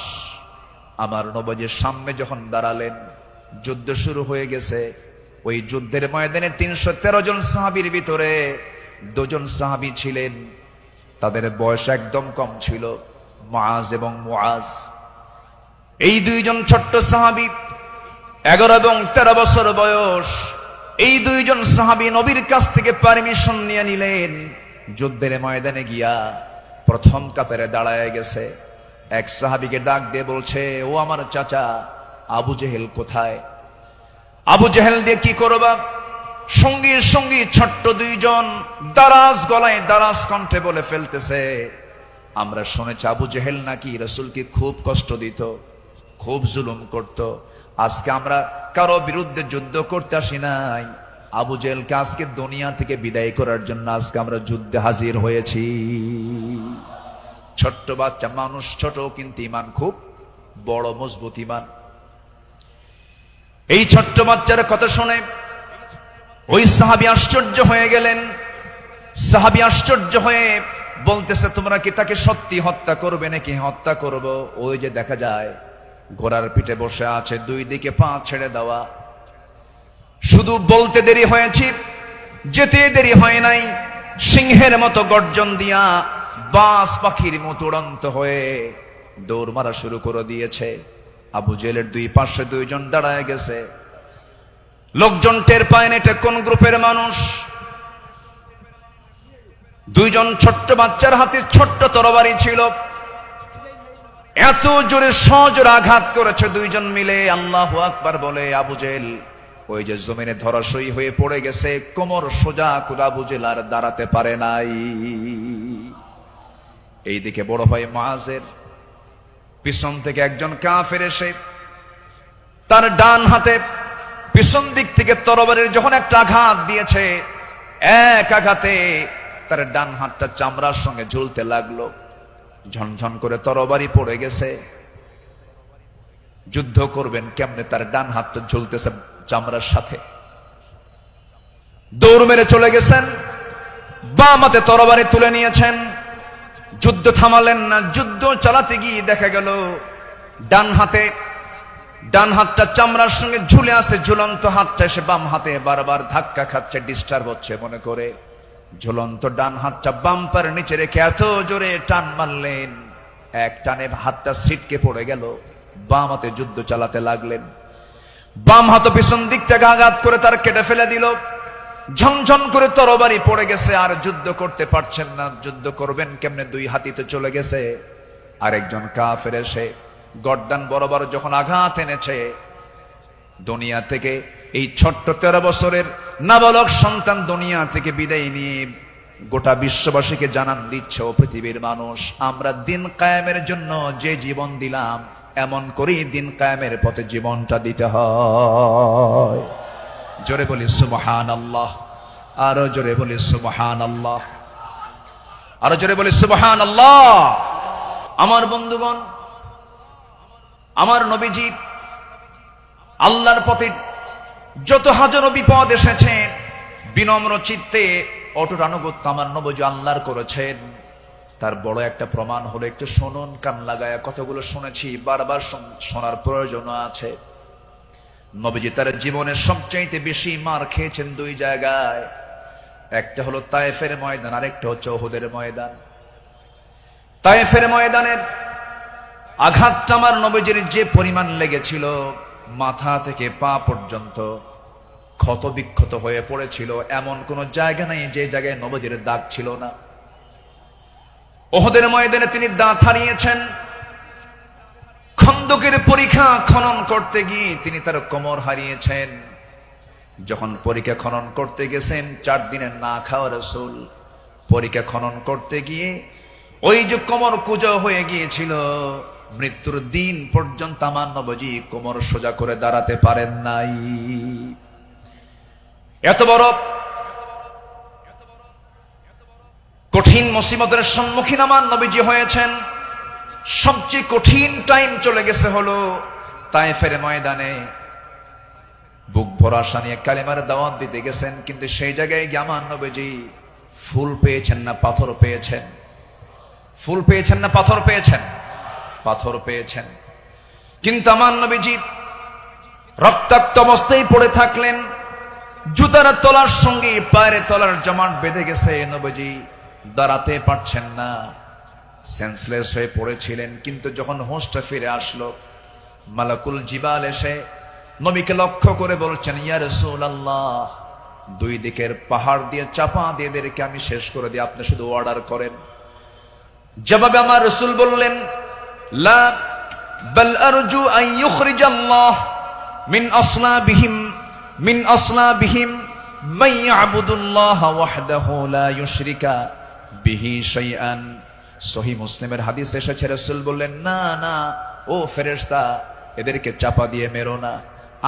A: আমার নবীজির সামনে যখন দাঁড়ালেন, যুদ্ধ শুরু হয়ে গেছে। ওই যুদ্ধের ময়দানে 313 জন সাহাবীর ভিতরে 2 জন সাহাবী ছিলেন, তাদের বয়স একদম কম ছিল, মুআজ এবং মুআজ। এই 2 জন ছোট্ট সাহাবী, 11 এবং 13 বছর বয়স। এই 2 জন সাহাবী নবীর কাছ থেকে পারমিশন নিয়ে নিলেন, যুদ্ধের ময়দানে গিয়া প্রথম কাতারে দাঁড়ায় গেছে। এক সাহাবীকে ডাক দিয়ে বলছে, ও আমার চাচা, আবু জেহেল কোথায়? আবু জেহেল দিয়ে কি করবা? সঙ্গী সঙ্গী ছোট্ট 2 জন দারাজ গলায় দারাজ কণ্ঠে বলে ফেলতেছে, আমরা শুনেছি আবু জেহেল নাকি রাসূলকে খুব কষ্ট দিত, খুব জুলুম করত। আজকে আমরা কারো বিরুদ্ধে যুদ্ধ করতে আসি নাই, আবু জেহেলকে আজকে দুনিয়া থেকে বিদায় করার জন্য আজকে আমরা যুদ্ধে হাজির হয়েছি। ছোট্ট বাচ্চা মানুষ, ছোট কিন্তু ইমান খুব বড়, মজবুত ইমান। এই ছোট্ট বাচ্চার কথা শুনে ওই সাহাবী আশ্চর্য হয়ে গেলেন। সাহাবী আশ্চর্য হয়ে বলতেছে, তোমরা কি তাকে সত্যি হত্যা করবে নাকি? হত্যা করব। ওই যে দেখা যায় ঘোড়ার পিঠে বসে আছে, 2 দিকে পা ছেড়ে দেওয়া। শুধু বলতে দেরি হয়েছে, যেতে দেরি হয় নাই। সিংহের মতো গর্জন দিয়া বাস পাখির মতো উড়ন্ত হয়ে দৌড় মারা শুরু করে দিয়েছে। আবু জেহেলের 2 পাশে 2 জন দাঁড়ায় গেছে। লোকজন টের পায় না এটা কোন গ্রুপের মানুষ। 2 জন ছোট্ট বাচ্চার হাতে ছোট্ট তরবারি ছিল। এত জোরে সজোরে আঘাত করেছে 2 জন মিলে, আল্লাহু আকবার বলে আবু জেহেল ওই যে জমিনে ধরাশয়ী হয়ে পড়ে গেছে। কোমর সোজা করে আবু জেহেল আর দাঁড়াতে পারে নাই। এইদিকে বড় ভাই মুআজের পিছন থেকে একজন কাফের এসে তার ডান হাতে পিছন দিক থেকে তরবারির যখন একটা আঘাত দিয়েছে, এক আঘাতে তার ডান হাতটা চামড়ার সঙ্গে ঝুলতে লাগলো। ঝনঝন করে তরবারি পড়ে গেছে। যুদ্ধ করবেন কেমনে? তার ডান হাতটা ঝুলতেছে চামড়ার সাথে। দৌড় মেরে চলে গেছেন, বাম হাতে তরবারি তুলে নিয়েছেন। যুদ্ধ থামালেন না। যুদ্ধ চালাতে গিয়ে দেখা গেল ডান হাতটা চামড়ার সঙ্গে ঝুলে আছে। ঝুলন্ত হাতটা এসে বাম হাতে বারবার ধাক্কা খাচ্ছে, ডিস্টার্ব হচ্ছে মনে করে ঝুলন্ত ডান হাতটা বাম্পার নিচে রেখে এত জোরে টান মারলেন, এক টানে হাতটা ছিটকে পড়ে গেল। বাম হাতে যুদ্ধ চালাতে লাগলেন। বাম হাত পিছন দিক থেকে আঘাত করে তার কেটে ফেলে দিল। ঝনঝন করে তরবারি পড়ে গেছে, আর যুদ্ধ করতে পারছেন না। যুদ্ধ করবেন কেমনে? 2 হাতিতে চলে গেছে। আরেকজন কাফের এসে গর্দান বরাবর যখন আঘাত এনেছে, দুনিয়া থেকে এই ছোট্ট 13 বছরের নাবালক সন্তান দুনিয়া থেকে বিদায় নিয়ে গোটা বিশ্ববাসীকে জানান দিচ্ছে, ও পৃথিবীর মানুষ, আমরা দিন কায়েমের জন্য যে জীবন দিলাম, এমন করেই দিন কায়েমের পথে জীবনটা দিতে হয়। জোরে বলি সুবহানাল্লাহ, আরো জোরে বলি সুবহানাল্লাহ, আরো জোরে বলি সুবহানাল্লাহ। আমার বন্ধুগণ, আমার নবীজি আল্লাহর পথে যত হাজারো বিপদ এসেছে, বিনম্র চিত্তে অটুট আনুগত্য আমার নবীজি আল্লাহর করেছেন। তার বড় একটা প্রমাণ হলো, একটু শুনুন কান লাগায়া। কতগুলো শুনেছি, বারবার শোনার প্রয়োজন আছে। নবীজি তার জীবনের সবচাইতে বেশি মার খেয়েছেন 2 জায়গায়। একটা হলো তায়েফের ময়দান, আরেকটা হচ্ছে উহুদের ময়দান।
B: তায়েফের ময়দানের আঘাতটা আমার নবীজির যে পরিমাণ লেগেছিল, মাথা থেকে পা পর্যন্ত ক্ষত বিক্ষত হয়ে পড়েছিল, এমন কোন জায়গা নেই যে জায়গায় নবীজির দাগ ছিল না। ওহদের ময়দানে তিনি দাঁত হারিয়েছেন। খন্দকের পরীক্ষা খনন করতে গিয়ে তিনি তার কোমর হারিয়েছেন। যখন পরীক্ষা খনন করতে গেছেন, 4 দিনের না খাওয়া রাসূল পরীক্ষা খনন করতে গিয়ে ওই যে কোমর কুঁজো হয়ে গিয়েছিল, মৃত্যুর দিন পর্যন্ত আমার নবীজি কোমর সোজা করে দাঁড়াতে পারেন নাই। এত বড় কঠিন মুসিবতের সম্মুখীন আমার নবীজি হয়েছেন। সবচেয়ে কঠিন টাইম চলে গেছে হলো তায়েফের ময়দানে। বুক ভরা আশা নিয়ে কালেমার দাওয়াত দিতে গেছেন, কিন্তু সেই জায়গায় গিয়ে আমার নবীজি ফুল পেয়েছেন না পাথর পেয়েছেন? ফুল পেয়েছেন না পাথর পেয়েছেন? পাথর পেয়েছেন। কিন্তু আমার নবীজি রক্তাক্ত অবস্থায় পড়ে থাকলেন। জুতার তলার সঙ্গে পায়ের তলার জমাট বেঁধে গেছে। নবীজি দাঁড়াতে পারছেন না, সেন্সলেস হয়ে পড়েছিলেন। কিন্তু যখন হোশটা ফিরে আসলো, মালাকুল জিবাল এসে নবীকে লক্ষ্য করে বলছেন, ইয়া রাসূলুল্লাহ, 2 দিকের পাহাড় দিয়ে চাপা দিয়ে এদেরকে আমি শেষ করে দিই, আপনি শুধু অর্ডার করেন। জবাবে আমার রাসূল বললেন, লা বাল আরজু আন ইউখরিজাল্লাহ মিন আসলাবিহিম মান ইয়াবুদুল্লাহ ওয়াহদাহু লা ইউশরিকা বিহি শাইআন। সহিহ মুসলিমের হাদিস এসেছে, রাসূল বললেন, না না ও ফেরেশতা, এদেরকে চাপা দিয়ে মেরো না।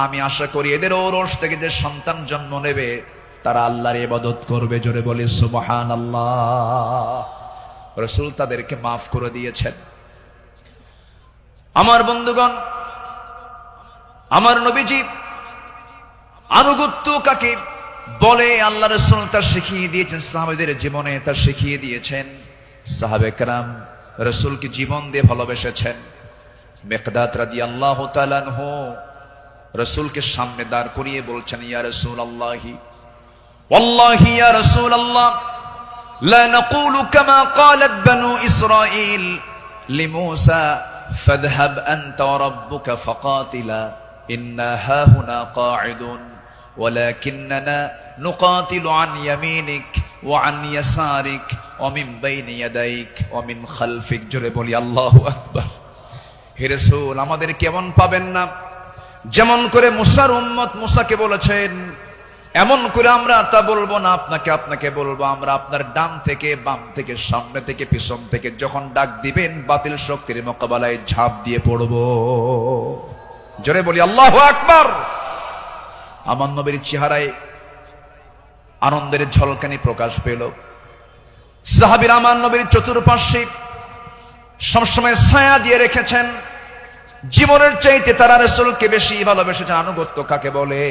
B: আমি আশা করি এদের ওরস থেকে যে সন্তান জন্ম নেবে তারা আল্লাহর ইবাদত করবে। জোরে বলি সুবহানাল্লাহ। রাসূল তাদেরকে মাফ করে দিয়েছেন। আমার বন্ধুগণ, আমার নবীজি আনুগত্য কাকে বলে আল্লাহ রাসূল তা শিখিয়ে দিয়েছেন, সাহাবাদের জীবনে তা শিখিয়ে দিয়েছেন। সাহাবে কেরাম রাসূলকে জীবন দিয়ে ভালোবেসেছেন। মিকদাদ রাদিয়াল্লাহু তাআলা আনহু রাসূলকে সামনে দাঁড় করিয়ে বলছেন, ইয়া রাসূলুল্লাহি ওয়াল্লাহি ইয়া রাসূলুল্লাহ লা নাকুলু কামা ক্বালাত বানু ইসরাঈল লিমূসা ফাযহাব আনতা ওয়া রাব্বুকা ফাকাতিলা ইন্না হাহুনা কাঈদুন ওয়ালাকিন্নানা নুকাতিলু আন ইয়ামিনিক ওয়া আন ইয়াসারিক ওয়া মিন বাইনি ইয়াদাইক ওয়া মিন খালফিক। জোরে বলি আল্লাহু আকবার। হে রাসূল, আমাদের কেমন পাবেন না? যেমন করে মুসার উম্মত মুসাকে বলেছেন, এমন করে আমরা তা বলবো না, আপনাকে বলবো। আমরা আপনার ডান থেকে বাম থেকে সামনে থেকে পিছন থেকে যখন ডাক দিবেন বাতিল শক্তির মোকাবেলায় ঝাঁপ দিয়ে পড়বো। জোরে বলি আল্লাহু আকবার। আমার নবীর চেহারায় আনন্দের ঝলকানি প্রকাশ পেল। সাহাবীরা আমার নবীর চতুর্পার্শ্বে সবসময় ছায়া দিয়ে রেখেছেন। জীবনের চাইতে তারা রাসূলকে বেশি ভালোবেসেছেন। আনুগত্য কাকে বলে?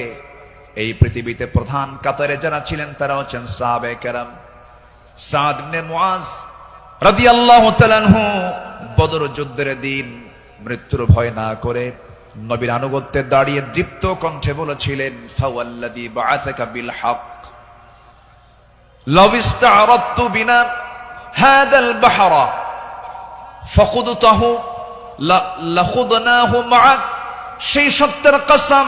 B: এই পৃথিবীতে প্রধান কাতারে যারা ছিলেন তারা হচ্ছেন সাহাবে কেরাম। সাদ ইবনে মুআজ রাদিয়াল্লাহু তাআলা আনহু বদর যুদ্ধের দিন মৃত্যুর ভয় না করে নবীর আনুগত্যে দাঁড়িয়ে দীপ্ত কণ্ঠে বলেছিলেন, ফাওয়াল্লাযী বাআসাকা বিল হক লাউ ইসতা'রাদতু বিনা হাযাল বাহরা ফাখুদতাহু লাখুদনাহু মা'আক। সেই সত্যের কসম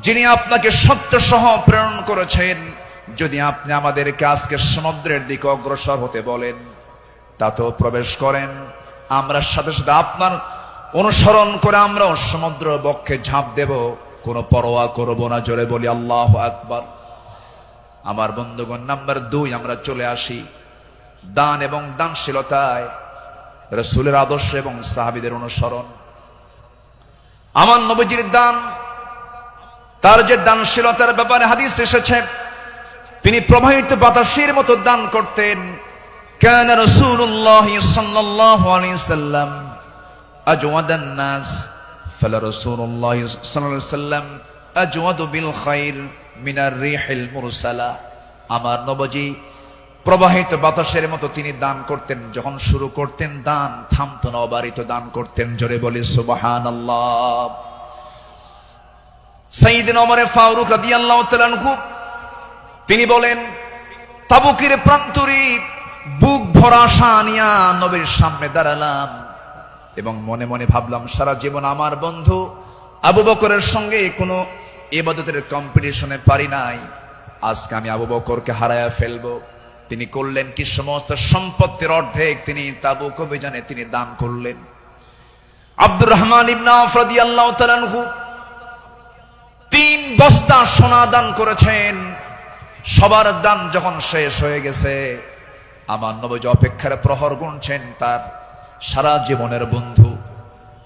B: যিনি আপনাকে সত্য সহ প্রেরণ করেছেন, যদি আপনি আমাদেরকে আজকে সমুদ্রের দিকে অগ্রসর হতে বলেন তাতেও প্রবেশ করেন, আমরা সাথে সাথে আপনার অনুসরণ করে আমরাও সমুদ্র বক্ষে ঝাঁপ দেব, কোনো পরোয়া করব না। জোরে বলি আল্লাহু আকবার। আমার বন্ধুগণ, নাম্বার 2 আমরা চলে আসি দান এবং দানশীলতায়, রাসূলের আদর্শ এবং সাহাবীদের অনুসরণ। আমার নবীজির দান, তার যে দানশীলতার ব্যাপারে হাদিস এসেছে, তিনি প্রবাহিত বাতাসের মতো দান করতেন। কানা রাসূলুল্লাহ সাল্লাল্লাহু আলাইহি সাল্লাম আজওয়াদান নাস, ফালা রাসূলুল্লাহ সাল্লাল্লাহু আলাইহি সাল্লাম আজওয়াদু বিল খাইর মিনার রিহিল মুরসালা। আমার নবীজি প্রবাহিত বাতাসের মতো তিনি দান করতেন। যখন শুরু করতেন দান থামতো না, অবারিত দান করতেন। জোরে বলি সুবহানাল্লাহ। সাইয়েদনা ওমর ফারুক রাদিয়াল্লাহু তাআলা আনহু তিনি বলেন, তাবুকের প্রান্তরে বুক ভরা আশা নিয়া নবীর সামনে দাঁড়ালাম এবং মনে মনে ভাবলাম সারা জীবন আমার বন্ধু আবু বকরের সঙ্গে কোনো ইবাদতের কম্পিটিশনে পারি নাই, আজকে আমি আবু বকরকে হারায়া ফেলবো। তিনি করলেন কি, সমস্ত সম্পত্তির অর্ধেক তিনি তাবুক অভিযানে তিনি দান করলেন। আব্দুর রহমান ইবনে আওফ রাদিয়াল্লাহু তাআলা আনহু 3 বস্তা সোনা দান করেছেন। সবার দান যখন শেষ হয়ে গেছে, আমার নবী অপেক্ষার প্রহর গুনছেন তার সারা জীবনের বন্ধু,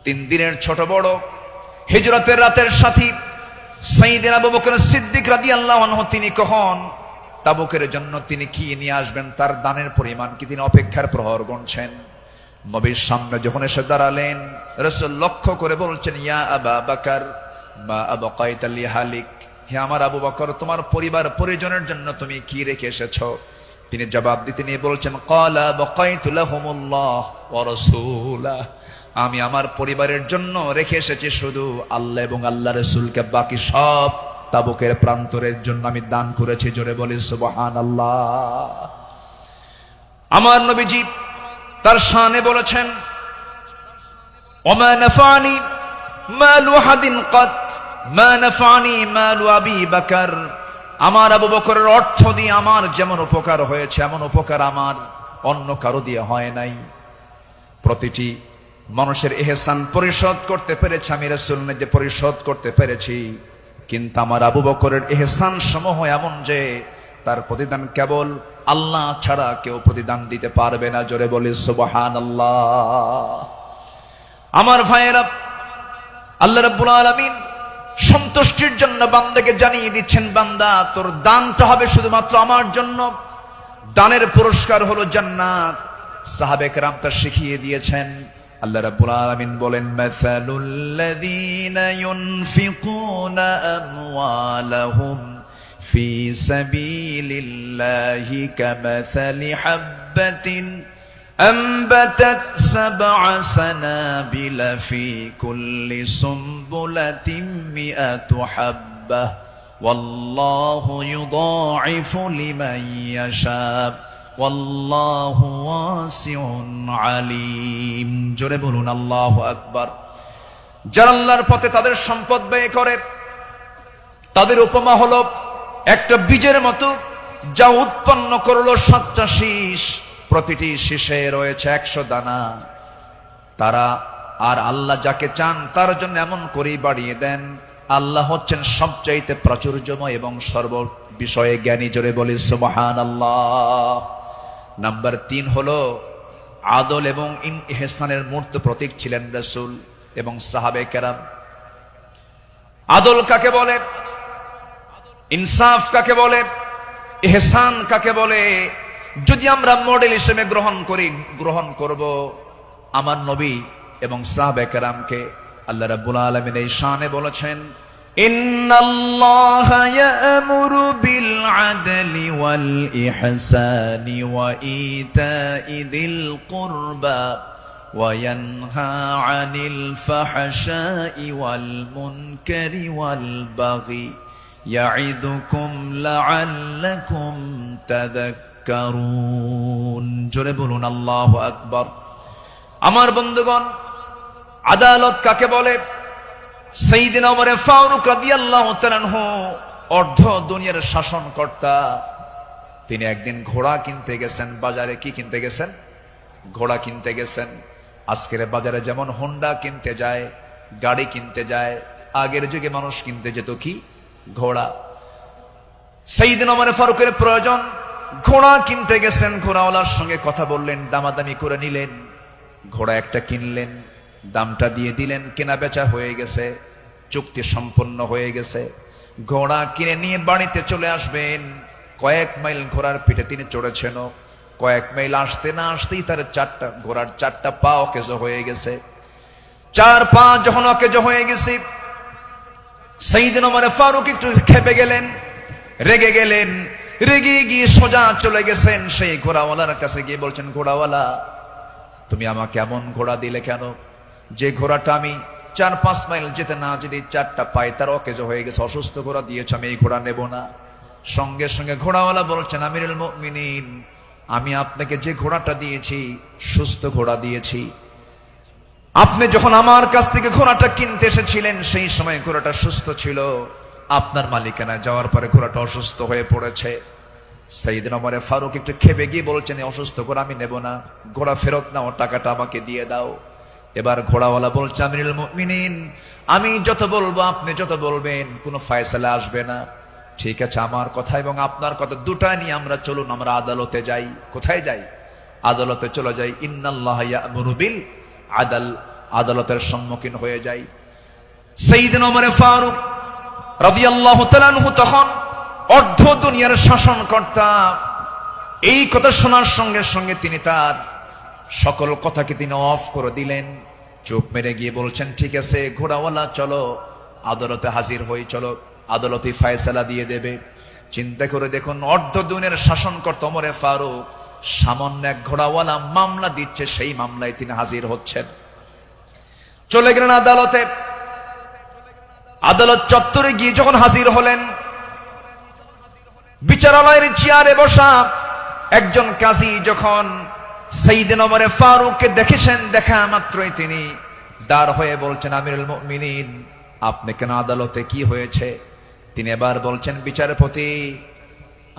B: 3 দিনের ছোট বড় হিজরতের রাতের সাথী সাইয়েদনা আবু বকর সিদ্দিক রাদিয়াল্লাহু আনহু তিনি কখন তাবুকের জন্য তিনি কি নিয়ে আসবেন, তার দানের পরিমাণ কি, তিনি অপেক্ষার প্রহর গুনছেন। নবীর সামনে যখন এসে দাঁড়ালেন, রাসূল লক্ষ্য করে বলছেন, ইয়া আবা বকর মা আবকাইতা লিহালিক, হে আমার আবু বকর, তোমার পরিবার পরিজনের জন্য তুমি কি রেখে এসেছো? তিনি জবাব দিতে নিয়ে বলছেন, ক্বালা বাকাইতু লাহুমুল্লাহ ওয়া রাসূলা, আমি আমার পরিবারের জন্য রেখে এসেছি শুধু আল্লাহ এবং আল্লাহ রাসূলকে, বাকি সব তাবুকের প্রান্তরের জন্য আমি দান করেছি। জোরে বলি সুবহানাল্লাহ। আমার নবীজি তার শানে বলেছেন, ওমা নাফানি মালু হাদিন কাত মা নাফানি মালু আবি বকর, আমার আবু বকরের অর্থ দিয়ে আমার যেমন উপকার হয়েছে এমন উপকার আমার অন্য কারো দিয়ে হয় নাই। প্রতিটি মানুষের ইহসান পরিশোধ করতে পেরেছি আমি, রাসূল যে পরিশোধ করতে পেরেছি, কিন্তু আমার আবু বকরের ইহসান সমূহ এমন যে তার প্রতিদান কেবল আল্লাহ ছাড়া কেউ প্রতিদান দিতে পারবে না। জোরে বলি সুবহানাল্লাহ। আমার ভাইয়েরা, আল্লাহ রাব্বুল আলামিন সন্তুষ্টির জন্য বান্দাকে জানিয়ে দিচ্ছেন, বান্দা তোর দানটা হবে শুধুমাত্র আমার জন্য, দানের পুরস্কার হলো জান্নাত। সাহাবে কেরাম তা শিখিয়ে দিয়েছেন। আল্লাহ রাব্বুল আলামিন বলেন, মাসালুল লাযীনা ইউনফিকুনা আমওয়ালাহুম ফি সাবিলিল্লাহি কামাসালি হাববাতিন أنبتت 7 سنابل في كل سنبلة 100 حبة والله يضاعف لمن يشاء والله واسع عليم। জোরে বলুন আল্লাহু আকবার। যারা আল্লাহর পথে তাদের সম্পদ ব্যয় করে, তাদের উপমা হলো একটা বীজের মতো যা উৎপন্ন করলো 7টা শীষ, প্রতিটি শীষে রয়েছে 100 দানা। তারা আর আল্লাহ যাকে চান তার জন্য এমন করেই বাড়িয়ে দেন। আল্লাহ হচ্ছেন সবচাইতে প্রাচুর্যময় এবং সর্ব বিষয়ে জ্ঞানী। জোরে বলি সুবহানাল্লাহ। নাম্বার 3 হলো আদল এবং ইহসানের মূর্ত প্রতীক ছিলেন রাসূল এবং সাহাবে কেরাম। আদল কাকে বলে, ইনসাফ কাকে বলে, ইহসান কাকে বলে, যদি আমরা মডেল হিসেবে গ্রহণ করব আমার নবী এবং সাহাবে কেরামকে, আল্লাহ রাব্বুল আলামিন এই শানে বলেছেন, ইন্নাল্লাহা ইয়া'মুরু বিল আদলি ওয়াল ইহসানি ওয়া ইতাই যিল কুরবা ওয়া ইয়ানহা আনিল ফাহশাই ওয়াল মুনকারি ওয়াল বাগি ইয়া'iদুকুম লা'আল্লাকুম তাযাক্কারুন। জোরে বলুন আল্লাহু আকবার। আমার বন্ধুগণ, আদালত কাকে বলে? সাইয়েদনা ওমর ফারুক রাদিয়াল্লাহু তাআলা আনহু অর্ধ দুনিয়ার শাসনকর্তা, তিনি একদিন ঘোড়া কিনতে গেছেন বাজারে। কি কিনতে গেছেন? ঘোড়া কিনতে গেছেন। আজকের বাজারে যেমন হোন্ডা কিনতে যায়, গাড়ি কিনতে যায়, আগের যুগে মানুষ কিনতে যেত কি? ঘোড়া। সাইয়েদনা ওমর ফারুকের প্রয়োজন, ঘোড়া কিনতে গেছেন। ঘোড়াওয়ালার সঙ্গে কথা বললেন, দামাদামি করে নিলেন, ঘোড়া একটা কিনলেন, দামটা দিয়ে দিলেন, কেনা বেচা হয়ে গেছে, চুক্তি সম্পন্ন হয়ে গেছে। ঘোড়া কিনে নিয়ে বাড়িতে চলে আসবেন। কয়েক মাইল ঘোড়ার পিঠে তিনি চড়েছেন, কয়েক মাইল আসতে না আসতেই তার ঘোড়ার 4টা পা অকেজ হয়ে গেছে। 4 পা যখন অকেজ হয়ে গেছে, সাইয়েদনা ওমর ফারুক একটু খেপে গেলেন, রেগে গেলেন। রেগে গিয়ে সোজা চলে গেছেন সেই ঘোড়াওয়ালার কাছে গিয়ে বলছেন, ঘোড়াওয়ালা তুমি আমাকে এমন ঘোড়া দিলে কেন? যে ঘোড়াটা আমি 4-5 মাইল যেতে না যদি 4টা পায়ে তার অকেজ হয়ে গেছে, অসুস্থ ঘোড়া দিয়েছ, আমি এই ঘোড়া নেব না। সঙ্গে সঙ্গে ঘোড়াওয়ালা বলছেন, আমিরুল মুমিনিন আমি আপনাকে যে ঘোড়াটা দিয়েছি সুস্থ ঘোড়া দিয়েছি। আপনি যখন আমার কাছ থেকে ঘোড়াটা কিনতে এসেছিলেন সেই সময় ঘোড়াটা সুস্থ ছিল, আপনার মালিকানা যাওয়ার পরে ঘোড়াটা অসুস্থ হয়ে পড়েছে। সাইয়েদনা ওমর ফারুক একটু খেপে গিয়ে বলছেন, অসুস্থ ঘোড়া আমি নেব না, ঘোড়া ফেরত নাও, টাকাটা আমাকে দিয়ে দাও। এবার ঘোড়াওয়ালা বলছে, আমিরুল মুমিনিন, আমি যত বলবো আপনি যত বলবেন কোনো ফায়সালা আসবে না। ঠিক আছে, আমার কথা এবং আপনার কথা দুটা নিয়ে আমরা চলুন, আমরা আদালতে যাই। কোথায় যাই? আদালতে চলে যাই। ইন্নাল্লাহা ইয়া'মুরু বিল আদাল, আদালতের সম্মুখীন হয়ে যাই। সাইয়েদনা ওমর ফারুক রাদিয়াল্লাহু তাআলা আনহু তখন অর্ধ দুনিয়ার শাসনকর্তা। এই কথা শোনার সঙ্গে সঙ্গে তিনি তার সকল কথাকে তিনি অফ করে দিলেন, চুপ মেরে গিয়ে বলছেন, ঠিক আছে ঘোড়াওয়ালা চলো আদালতে হাজির হই, চলো আদালতে ফায়সালা দিয়ে দেবে। চিন্তা করে দেখুন, অর্ধ দুনিয়ার শাসনকর্তা ওমর ফারুক সামান্য এক ঘোড়াওয়ালা মামলা দিচ্ছে, সেই মামলায় তিনি হাজির হচ্ছেন। চলে গেলেন আদালতে। আদালত চত্বরে গিয়ে যখন হাজির হলেন, বিচারালয়ের চেয়ারে বসা একজন কাজী যখন সাইয়েদনা ওমর ফারুককে দেখেছেন, দেখা মাত্রই তিনি দাঁড় হয়ে বলছেন, আমিরুল মুমিনিন, আপনি কেন আদালতে, কি হয়েছে? তিনি এবার বলছেন, বিচারপতি,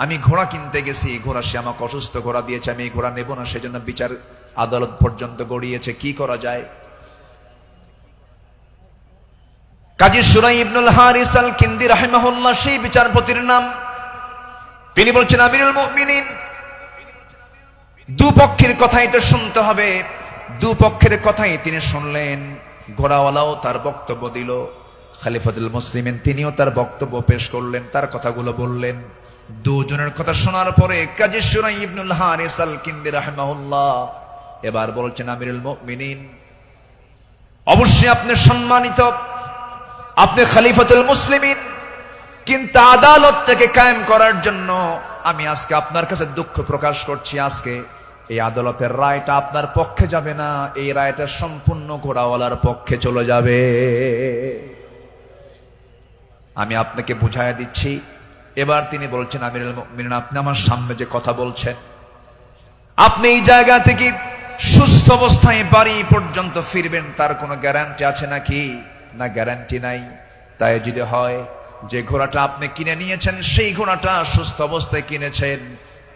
B: আমি ঘোড়া কিনতে গেছি, ঘোড়া সে আমাকে অসুস্থ ঘোড়া দিয়েছে, আমি এই ঘোড়া নেব না, সেজন্য বিচার আদালত পর্যন্ত গড়িয়েছে, কি করা যায়? কাজী সুরাই ইবনুল হারিস আল কিন্দি রাহিমাহুল্লাহ সেই বিচারপতির নাম। তিনি বলছেন, আমিরুল মুমিনিন, দুপক্ষের কথাই তো শুনতে হবে। দুপক্ষের কথাই তিনি শুনলেন। ঘোড়াওয়ালাও তার বক্তব্য দিল, খলিফাতুল মুসলিমিন তিনিও তার বক্তব্য পেশ করলেন, তার কথাগুলো বললেন। দুজনের কথা শোনার পরে কাজী সুরাই ইবনুল হারিস আল কিন্দি রাহিমাহুল্লাহ এবার বলছেন, আমিরুল মুমিনিন, অবশ্যই আপনি সম্মানিত, আপনি খলিফাতুল মুসলিমিন, কিন্তু আদালতটাকে কায়েম করার জন্য আমি আজকে আপনার কাছে দুঃখ প্রকাশ করছি। আজকে এই আদালতের রায়টা আপনার পক্ষে যাবে না, এই রায়টা সম্পূর্ণ ঘোড়াওয়ালার পক্ষে চলে যাবে। আমি আপনাকে বুঝাইয়া দিচ্ছি। এবার তিনি বলছেন, আমিরুল মুমিনিন, আপনি আমার সামনে যে কথা বলছেন, আপনি এই জায়গা থেকে সুস্থ অবস্থায় বাড়ি পর্যন্ত ফিরবেন, তার কোনো গ্যারান্টি আছে নাকি? না, গ্যারান্টি নাই। তাই যদি হয় যে ঘোড়াটা আপনি কিনে নিয়েছেন, সেই ঘোড়াটা সুস্থ অবস্থায় কিনেছেন,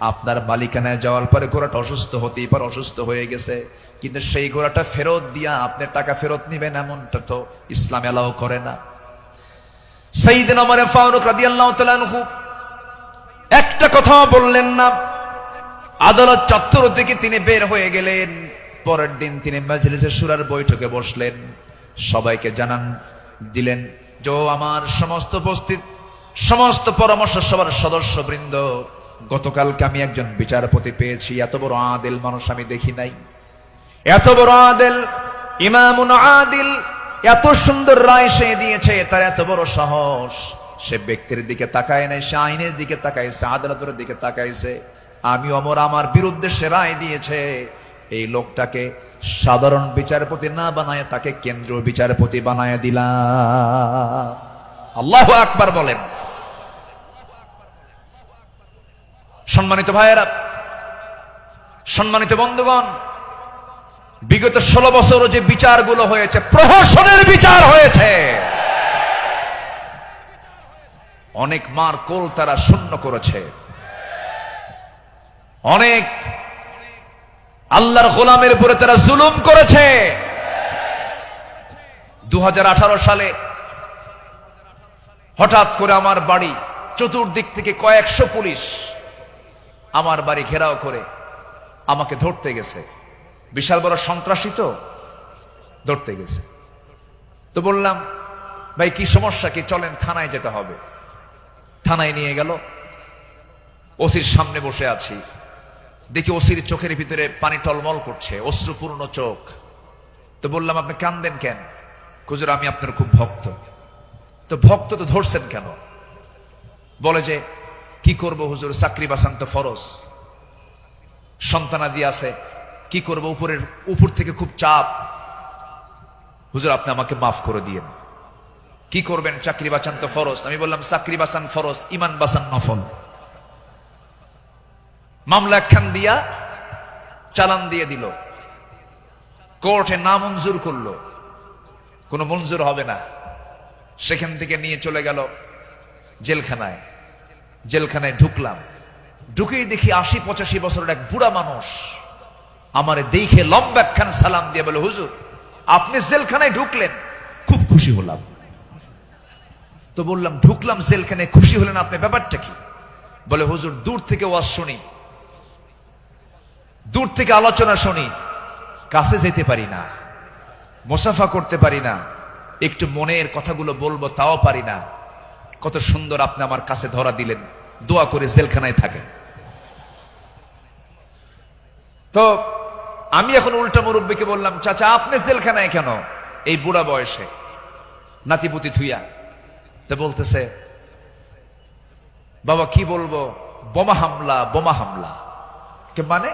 B: আপনার মালিকানায় যাওয়ার পরে ঘোড়াটা অসুস্থ হতেই পারে, অসুস্থ হয়ে গেছে, কিন্তু সেই ঘোড়াটা ফেরত দিয়া আপনি টাকা ফেরত নিবেন, এমনটা তো ইসলাম এলাও করে না। সাইয়েদনা ওমর ফারুক রাদিয়াল্লাহু তাআলা আনহু একটা কথাও বললেন না। আদালত চত্বর থেকে তিনি বের হয়ে গেলেন। পরের দিন তিনি মাজলিসে শুরার বৈঠকে বসলেন, সবাইকে জানান দিলেন যে আমার সমস্ত উপস্থিত সমস্ত পরামর্শ সভার সদস্যবৃন্দ, গতকালকে আমি একজন বিচারপতি পেয়েছি, এত বড় আদিল মানুষ আমি দেখি নাই, এত বড় আদিল, ইমামুন আদিল, এত সুন্দর রায় সে দিয়েছে, তার এত বড় সাহস, সে ব্যক্তির দিকে তাকায় নাই, সে আইনের দিকে তাকাইছে, আদালতের দিকে তাকাইছে। আমি ওমর আমার বিরুদ্ধে সে রায় দিয়েছে, এই লোকটাকে সাধারণ বিচারপতি না বানায় তাকে কেন্দ্রীয় বিচারপতি বানায় দিলাম। আল্লাহু আকবার বলেন। সম্মানিত ভাইয়েরা, সম্মানিত বন্ধুগণ, বিগত 16 বছর যে বিচারগুলো হয়েছে, প্রহসনের বিচার হয়েছে, অনেক মার কোল তারা শূন্য করেছে, অনেক আল্লাহর গোলামের উপরে তারা জুলুম করেছে। 2018 সালে হঠাৎ করে আমার বাড়ি চতুর্দিক থেকে কয়েকশো পুলিশ আমার বাড়ি ঘেরাও করে আমাকে ধরতে গেছে। বিশাল বড় সন্ত্রাসী তো, ধরতে গেছে। তো বললাম, ভাই কি সমস্যা কি, চলেন থানায় যেতে হবে। থানায় নিয়ে গেল। ওসির সামনে বসে আছি, দেখি ওসির চোখের ভিতরে পানি টলমল করছে, অশ্রুপূর্ণ চোখ। তো বললাম, আপনি কান্দেন কেন? হুজুর, আমি আপনার খুব ভক্ত। তো ভক্ত তো ধরছেন কেন? বলে যে কি করব হুজুর, চাকরি বাঁচান তো ফরজ, সন্তানাদি আছে, কি করব, উপর থেকে খুব চাপ, হুজুর আপনি আমাকে মাফ করে দিয়েন। কি করবেন, চাকরি বাঁচান তো ফরজ। আমি বললাম, চাকরি বাঁচান ফরজ, ইমান বাঁচান নফল। মামলা একখান দিয়া চালান দিয়ে দিল, কোর্টে নামঞ্জুর করলো, কোনো মঞ্জুর হবে না। সেখান থেকে নিয়ে চলে গেল জেলখানায়। জেলখানায় ঢুকলাম, ঢুকেই দেখি ৮০-৮৫ বছরের এক বুড়া মানুষ আমারে দেখে লম্বা একখান সালাম দিয়ে বলে, হুজুর আপনি জেলখানায় ঢুকলেন, খুব খুশি হলাম। তো বললাম, ঢুকলাম জেলখানায়, খুশি হলেন আপনি, ব্যাপারটা কি? বলে, হুজুর দূর থেকে ওয়াজ শুনি, দূর থেকে আলোচনা শুনি, কাছে যেতে পারি না, মুসাফা করতে পারি না, একটু মনের কথাগুলো বলবো তাও পারি না। কত সুন্দর আপনি আমার কাছে ধরা দিলেন, দোয়া করে জেলখানায় থাকেন। তো আমি এখন উল্টা মুরব্বীকে বললাম, চাচা আপনি জেলখানায় কেন এই বুড়া বয়সে, নাতিপুতি থুইয়া? তো বলতেছে, বাবা কি বলবো, বোমা হামলা, বোমা হামলা। কে মানে?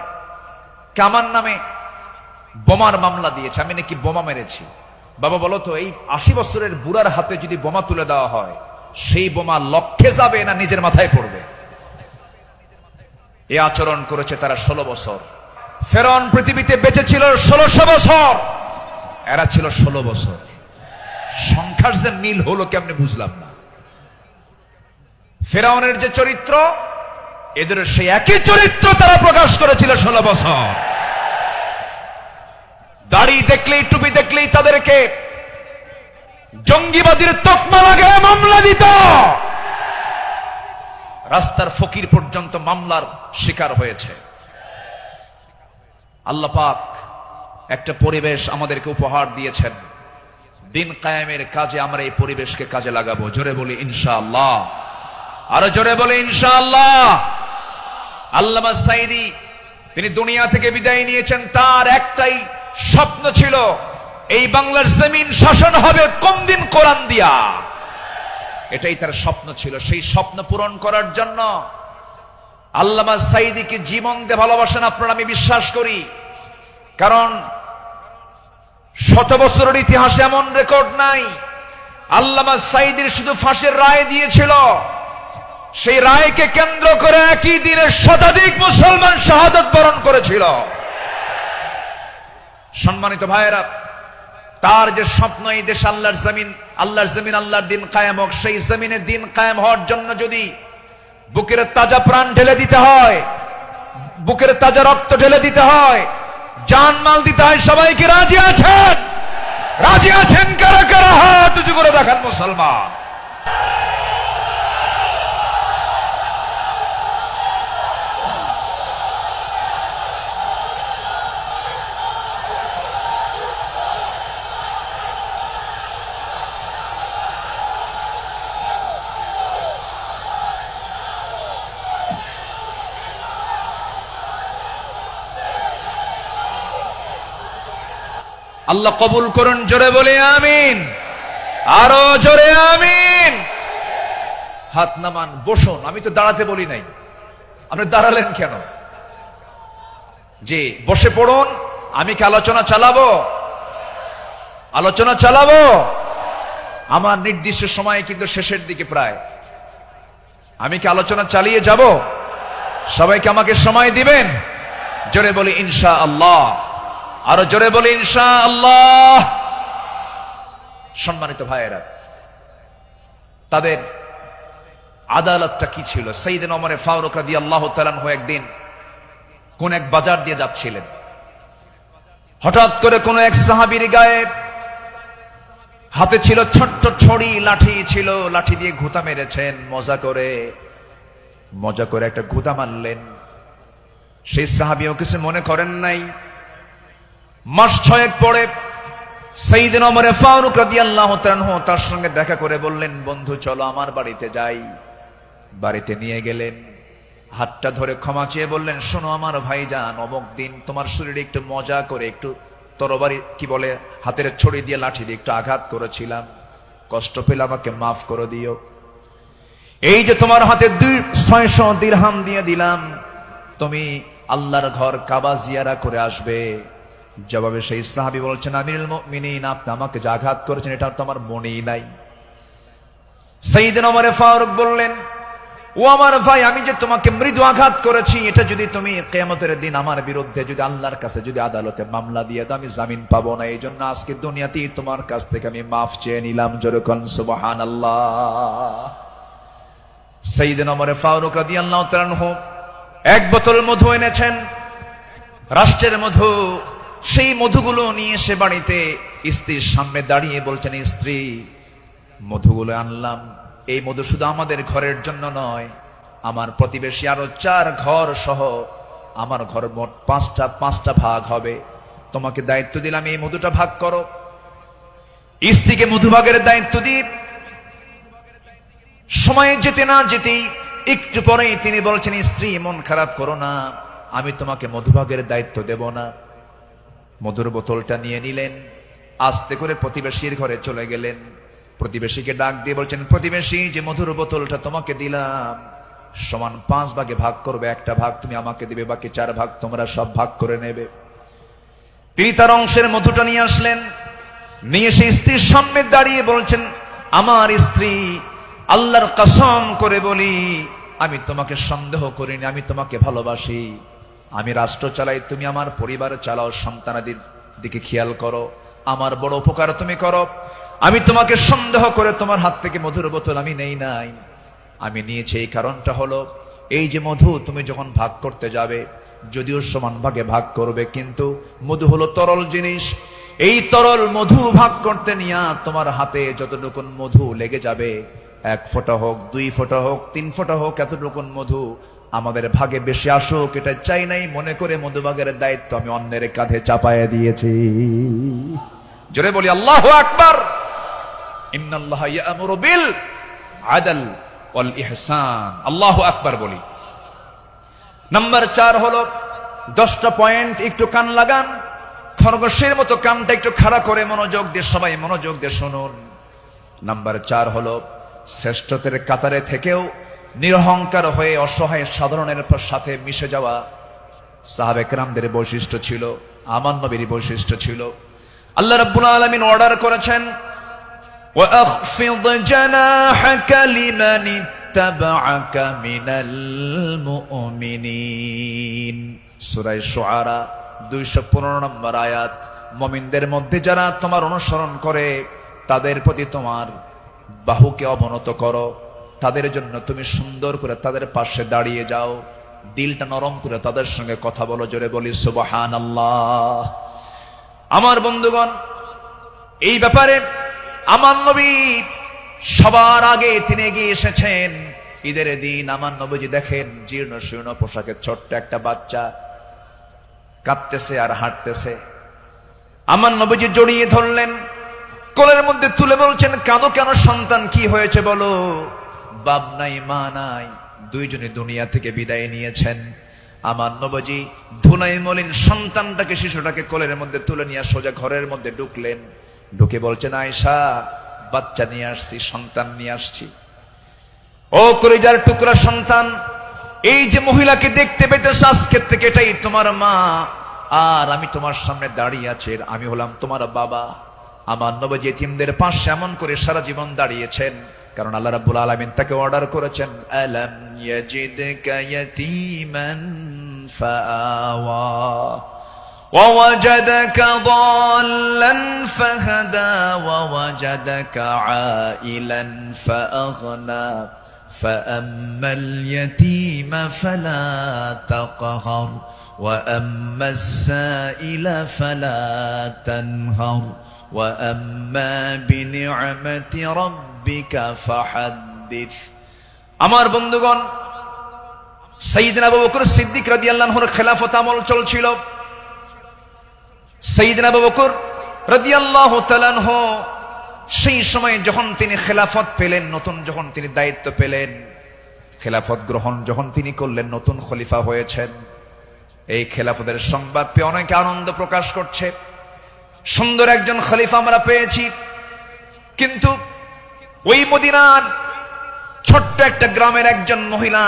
B: আমার নামে বোমার মামলা দিয়েছে, আমি নাকি বোমা মেরেছি। বাবা বলো তো, এই ৮০ বছরের বুড়ার হাতে যদি বোমা তুলে দেওয়া হয়, সেই বোমা লক্ষ্যে যাবে না নিজের মাথায় পড়বে? এ আচরণ করেছে তারা ১৬ বছর। ফেরাউন পৃথিবীতে বেঁচে ছিল ১৬০০ বছর, এরা ছিল ১৬ বছর। সংখ্যার যে মিল হলো কেমনে বুঝলাম না। ফেরাউনের যে চরিত্র, এদের সেই একই চরিত্র তারা প্রকাশ করেছিল ১৬ বছর। দাড়ি দেখলেই, টুপি দেখলেই তাদেরকে জঙ্গিবাদীর তকমা লাগিয়ে মামলা দিত। রাস্তার ফকির পর্যন্ত মামলার শিকার হয়েছে। আল্লাহ পাক একটা পরিবেশ আমাদেরকে উপহার দিয়েছেন, দিন কায়েমের কাজে আমরা এই পরিবেশকে কাজে লাগাবো। জোরে বলি ইনশাআল্লাহ, আরো জোরে বলি ইনশাআল্লাহ। আল্লামা সাঈদী তিনি দুনিয়া থেকে বিদায় নিয়েছেন, তার একটাই স্বপ্ন ছিল, এই বাংলার জমিন শাসন হবে কোন দিন? কোরআন দিয়া। এটাই তার স্বপ্ন ছিল। সেই স্বপ্ন পূরণ করার জন্য আল্লামা সাঈদীকে জীবন দিয়ে ভালোবাসেন আপনারা, আমি বিশ্বাস করি। কারণ ১০০ বছরের ইতিহাসে এমন রেকর্ড নাই। আল্লামা সাঈদীর শুধু ফাঁসির রায় দিয়েছিল, সেই রায়কে কেন্দ্র করে একই দিনে শতাধিক মুসলমান শাহাদাত বরণ করেছিল। সম্মানিত ভাইয়েরা, তার যে স্বপ্ন, এই দেশ আল্লাহর জমিন, আল্লাহর জমিন, আল্লাহর দিন কায়েম হোক, সেই জমিনে দিন কায়েম হওয়ার জন্য যদি বুকের তাজা প্রাণ ঢেলে দিতে হয়, বুকের তাজা রক্ত ঢেলে দিতে হয়, জানমাল দিতে হয়, সবাইকে রাজি আছেন? রাজি আছেন কারা কারা? হাত উঁচু করে দেখান মুসলমান। আল্লাহ কবুল করুন, জোরে বলে আমিন, আরো জোরে আমিন। হাত নামান, বসুন। আমি তো দাঁড়াতে বলি নাই, আপনি দাঁড়ালেন কেন? যে বসে পড়ুন। আমি কি আলোচনা চালাবো? আলোচনা চালাবো। আমার নির্দিষ্ট সময় কিন্তু শেষের দিকে প্রায়। আমি কি আলোচনা চালিয়ে যাব? সবাইকে আমাকে সময় দিবেন? জোরে বলি ইনশাআল্লাহ, আরো জোরে বলি ইনশাআল্লাহ। সম্মানিত ভাইয়েরা, তাদের আদালতটা কি ছিল? সাইয়েদনা ওমর ফারুক রাদিয়াল্লাহু তাআলা আনহু একদিন কোন এক বাজার দিয়ে যাচ্ছিলেন। হঠাৎ করে কোন এক সাহাবীর গায়ে হাতে ছিল ছোট্ট ছড়ি, লাঠি ছিল, লাঠি দিয়ে ঘুতা মেরেছেন। মজা করে একটা ঘুতা মারলেন। সেই সাহাবীও কিছু মনে করেন নাই। মাস ৬ পরে সাইয়েদনা ওমর ফারুক রাদিয়াল্লাহু তাআলা আনহু তার সঙ্গে দেখা করে বললেন, বন্ধু চলো আমার বাড়িতে যাই। বাড়িতে নিয়ে গেলেন, হাতটা ধরে ক্ষমা চেয়ে বললেন, শোনো আমার ভাইজান, অমুক দিন তোমার শরীরে একটু মজা করে, একটু তরবারি কি বলে, হাতের ছড়ি দিয়ে, লাঠি দিয়ে একটু আঘাত করেছিলাম, কষ্ট পেলে আমাকে মাফ করে দিও। এই যে তোমার হাতে ৬০০ দিরহাম দিয়ে দিলাম, তুমি আল্লাহর ঘর কাবা জিয়ারা করে আসবে। জবাবে সেই সাহাবী বলছেন, আমিরুল মুমিনিন, আপনি আমাকে যে আঘাত করেছেন এটা তো আমার মনেই নাই। সাইয়েদনা ওমর ফারুক বললেন, ও আমার ভাই, আমি যে তোমাকে মৃদু আঘাত করেছি, এটা যদি তুমি কিয়ামতের দিন আমার বিরুদ্ধে যদি আল্লাহর কাছে যদি আদালতে মামলা দিয়ে দাও, আমি জামিন পাবো না। এই জন্য আজকে দুনিয়াতেই তোমার কাছ থেকে আমি মাফ চেয়ে নিলাম। জোরে কোন সুবহানাল্লাহ। সাইয়েদনা ওমর ফারুক রাদিয়াল্লাহু তাআলা আনহু এক বোতল মধু এনেছেন, রাষ্ট্রের মধু। সেই মধুগুলো নিয়ে এসে বাড়িতে স্ত্রীর সামনে দাঁড়িয়ে বলছেন, স্ত্রী, মধুগুলো আনলাম। এই মধু শুধু আমাদের ঘরের জন্য নয়, আমার প্রতিবেশী আরো 4 ঘর সহ আমার ঘর মোট 5টা ভাগ হবে। তোমাকে দায়িত্ব দিলাম, এই মধুটা ভাগ করো। স্ত্রীকে মধু ভাগের দায়িত্ব দিয়ে সময় যেতে না যেতেই একটু পরেই তিনি বলছেন, স্ত্রী, মন খারাপ করো না, আমি তোমাকে মধুভাগের দায়িত্ব দেব না। মধুর বোতলটা নিয়ে নিলেন, আস্তে করে প্রতিবেশীর ঘরে চলে গেলেন। প্রতিবেশীকে ডাক দিয়ে বলছেন, প্রতিবেশী, যে মধুর বোতলটা তোমাকে দিলাম সমান 5 ভাগে ভাগ করবে, একটা ভাগ তুমি আমাকে দিবে, বাকি 4 ভাগ তোমরা সব ভাগ করে নেবে। তিনি তার অংশের মধুটা নিয়ে আসলেন, নিয়ে সেই স্ত্রীর সামনে দাঁড়িয়ে বলছেন, আমার স্ত্রী, আল্লাহর কসম করে বলি, আমি তোমাকে সন্দেহ করিনি, আমি তোমাকে ভালোবাসি। আমি রাষ্ট্র চালাই, তুমি আমার পরিবার চালাও, সন্তানাদির দিকে খেয়াল করো, আমার বড় উপকার তুমি করো। আমি তোমাকে সন্দেহ করে তোমার হাত থেকে মধুর বোতল আমি নেই নাই। আমি নিয়েছি এই কারণটা হলো, এই যে মধু তুমি যখন ভাগ করতে যাবে, যদিও সমান ভাগে ভাগ করবে, কিন্তু মধু হলো তরল জিনিস। এই তরল মধু ভাগ করতে নিয়ে তোমার হাতে যতটুকু মধু লেগে যাবে, 1 ফোঁটা হোক, 2 ফোঁটা হোক, 3 ফোঁটা হোক, এতটুকু মধু আমাদের ভাগে বেশি আসুক এটা চাই নাই, মনে করে মধুভাগের দায়িত্ব আমি অন্যের কাঁধে চাপায়া দিয়েছি। জোরে বলি আল্লাহু আকবার। ইন্নাল্লাহা ইয়া'মুরু বিল আদল ওয়াল ইহসান। আল্লাহু আকবার বলি। নাম্বার 4 হলো 10টা পয়েন্ট, একটু কান লাগান, খরগোশের মতো কানটা একটু খাড়া করে মনোযোগ দিয়ে, সবাই মনোযোগ দিয়ে শুনুন। নাম্বার 4 হলো শ্রেষ্ঠত্বের কাতারে থেকেও নিরহংকার হয়ে অসহায় সাধারণের সাথে মিশে যাওয়া সাহাবে কেরামদের বৈশিষ্ট্য ছিল, আমার নবীর বৈশিষ্ট্য ছিল। আল্লাহ রাব্বুল আলামিন অর্ডার করেছেন, ওয়াখফিদ জানাহাকা লিমান ইত্তাবা'আকা মিনাল মুমিনিন। সূরা শুআরা 215 নম্বর আয়াত। মুমিনদের মধ্যে যারা তোমার অনুসরণ করে তাদের প্রতি তোমার বাহুকে অবনত করো, তাদের জন্য তুমি সুন্দর করে তাদের পাশে দাঁড়িয়ে যাও, দিলটা নরম করে তাদের সঙ্গে কথা বলো। জোরে বলি সুবহানাল্লাহ। আমার বন্ধুগণ, এই ব্যাপারে আমার নবী সবার আগে তিনি এগিয়ে এসেছেন। ঈদের দিন আমার নবীজি দেখেন জীর্ণ শীর্ণ পোশাকের ছোট্ট একটা বাচ্চা কাঁদতেছে আর হাঁটতেছে। আমার নবীজি জড়িয়ে ধরলেন, কোলের মধ্যে তুলে বলছেন, কাঁদো কেন সন্তান, কি হয়েছে বলো? বাপ নাই, মা নাই, দুইজনে দুনিয়া থেকে বিদায় নিয়েছেন। আমার নবীজি ধুলাই মলিন সন্তানটাকে, শিশুটাকে কোলের মধ্যে তুলে নিয়ে সোজা ঘরের মধ্যে ঢুকলেন। ঢুকে বলছেন, আয়েশা, বাচ্চা নিয়ে আসছি, সন্তান নিয়ে আসছি। ও কলিজার টুকরা সন্তান, এই যে মহিলাকে দেখতে পেতেছ আজকে থেকে এটাই তোমার মা, আর আমি তোমার সামনে দাঁড়িয়ে আছি, আমি হলাম তোমার বাবা। আমার নবীজি এতিমদের পাশে এমন করে সারা জীবন দাঁড়িয়েছেন, কারণ আল্লাহ রাব্বুল আলামিন তাকে অর্ডার করেছেন, আলাম ইয়াজিদকা ইয়াতীমান ফাআওয়া ওয়া ওয়াজাদাকা দাল্লান ফাহাদা ওয়া ওয়াজাদাকা আইলান ফাআগনা ফাআম্মাল ইয়াতীমা ফালা তাকহার ওয়া আম্মাস সাইলা ফালা তানহার ওয়া আম্মা বিনি'মাতি রাব্বিকা ফাহাদ্দিস। আমার বন্ধুগণ, সাইয়েদনা আবু বকর সিদ্দিক রাদিয়াল্লাহু আনহুর খেলাফত আমল চলছিল। সাইয়েদনা আবু বকর রাদিয়াল্লাহু তাআলা আনহু সেই সময় যখন তিনি খেলাফত পেলেন, নতুন যখন তিনি দায়িত্ব পেলেন, খেলাফত গ্রহণ যখন তিনি করলেন, নতুন খলিফা হয়েছেন, এই খেলাফতের সংবাদ পেয়ে অনেকে আনন্দ প্রকাশ করছে, সুন্দর একজন খলিফা আমরা পেয়েছি। কিন্তু ওই মদিনার ছোট্ট একটা গ্রামের একজন মহিলা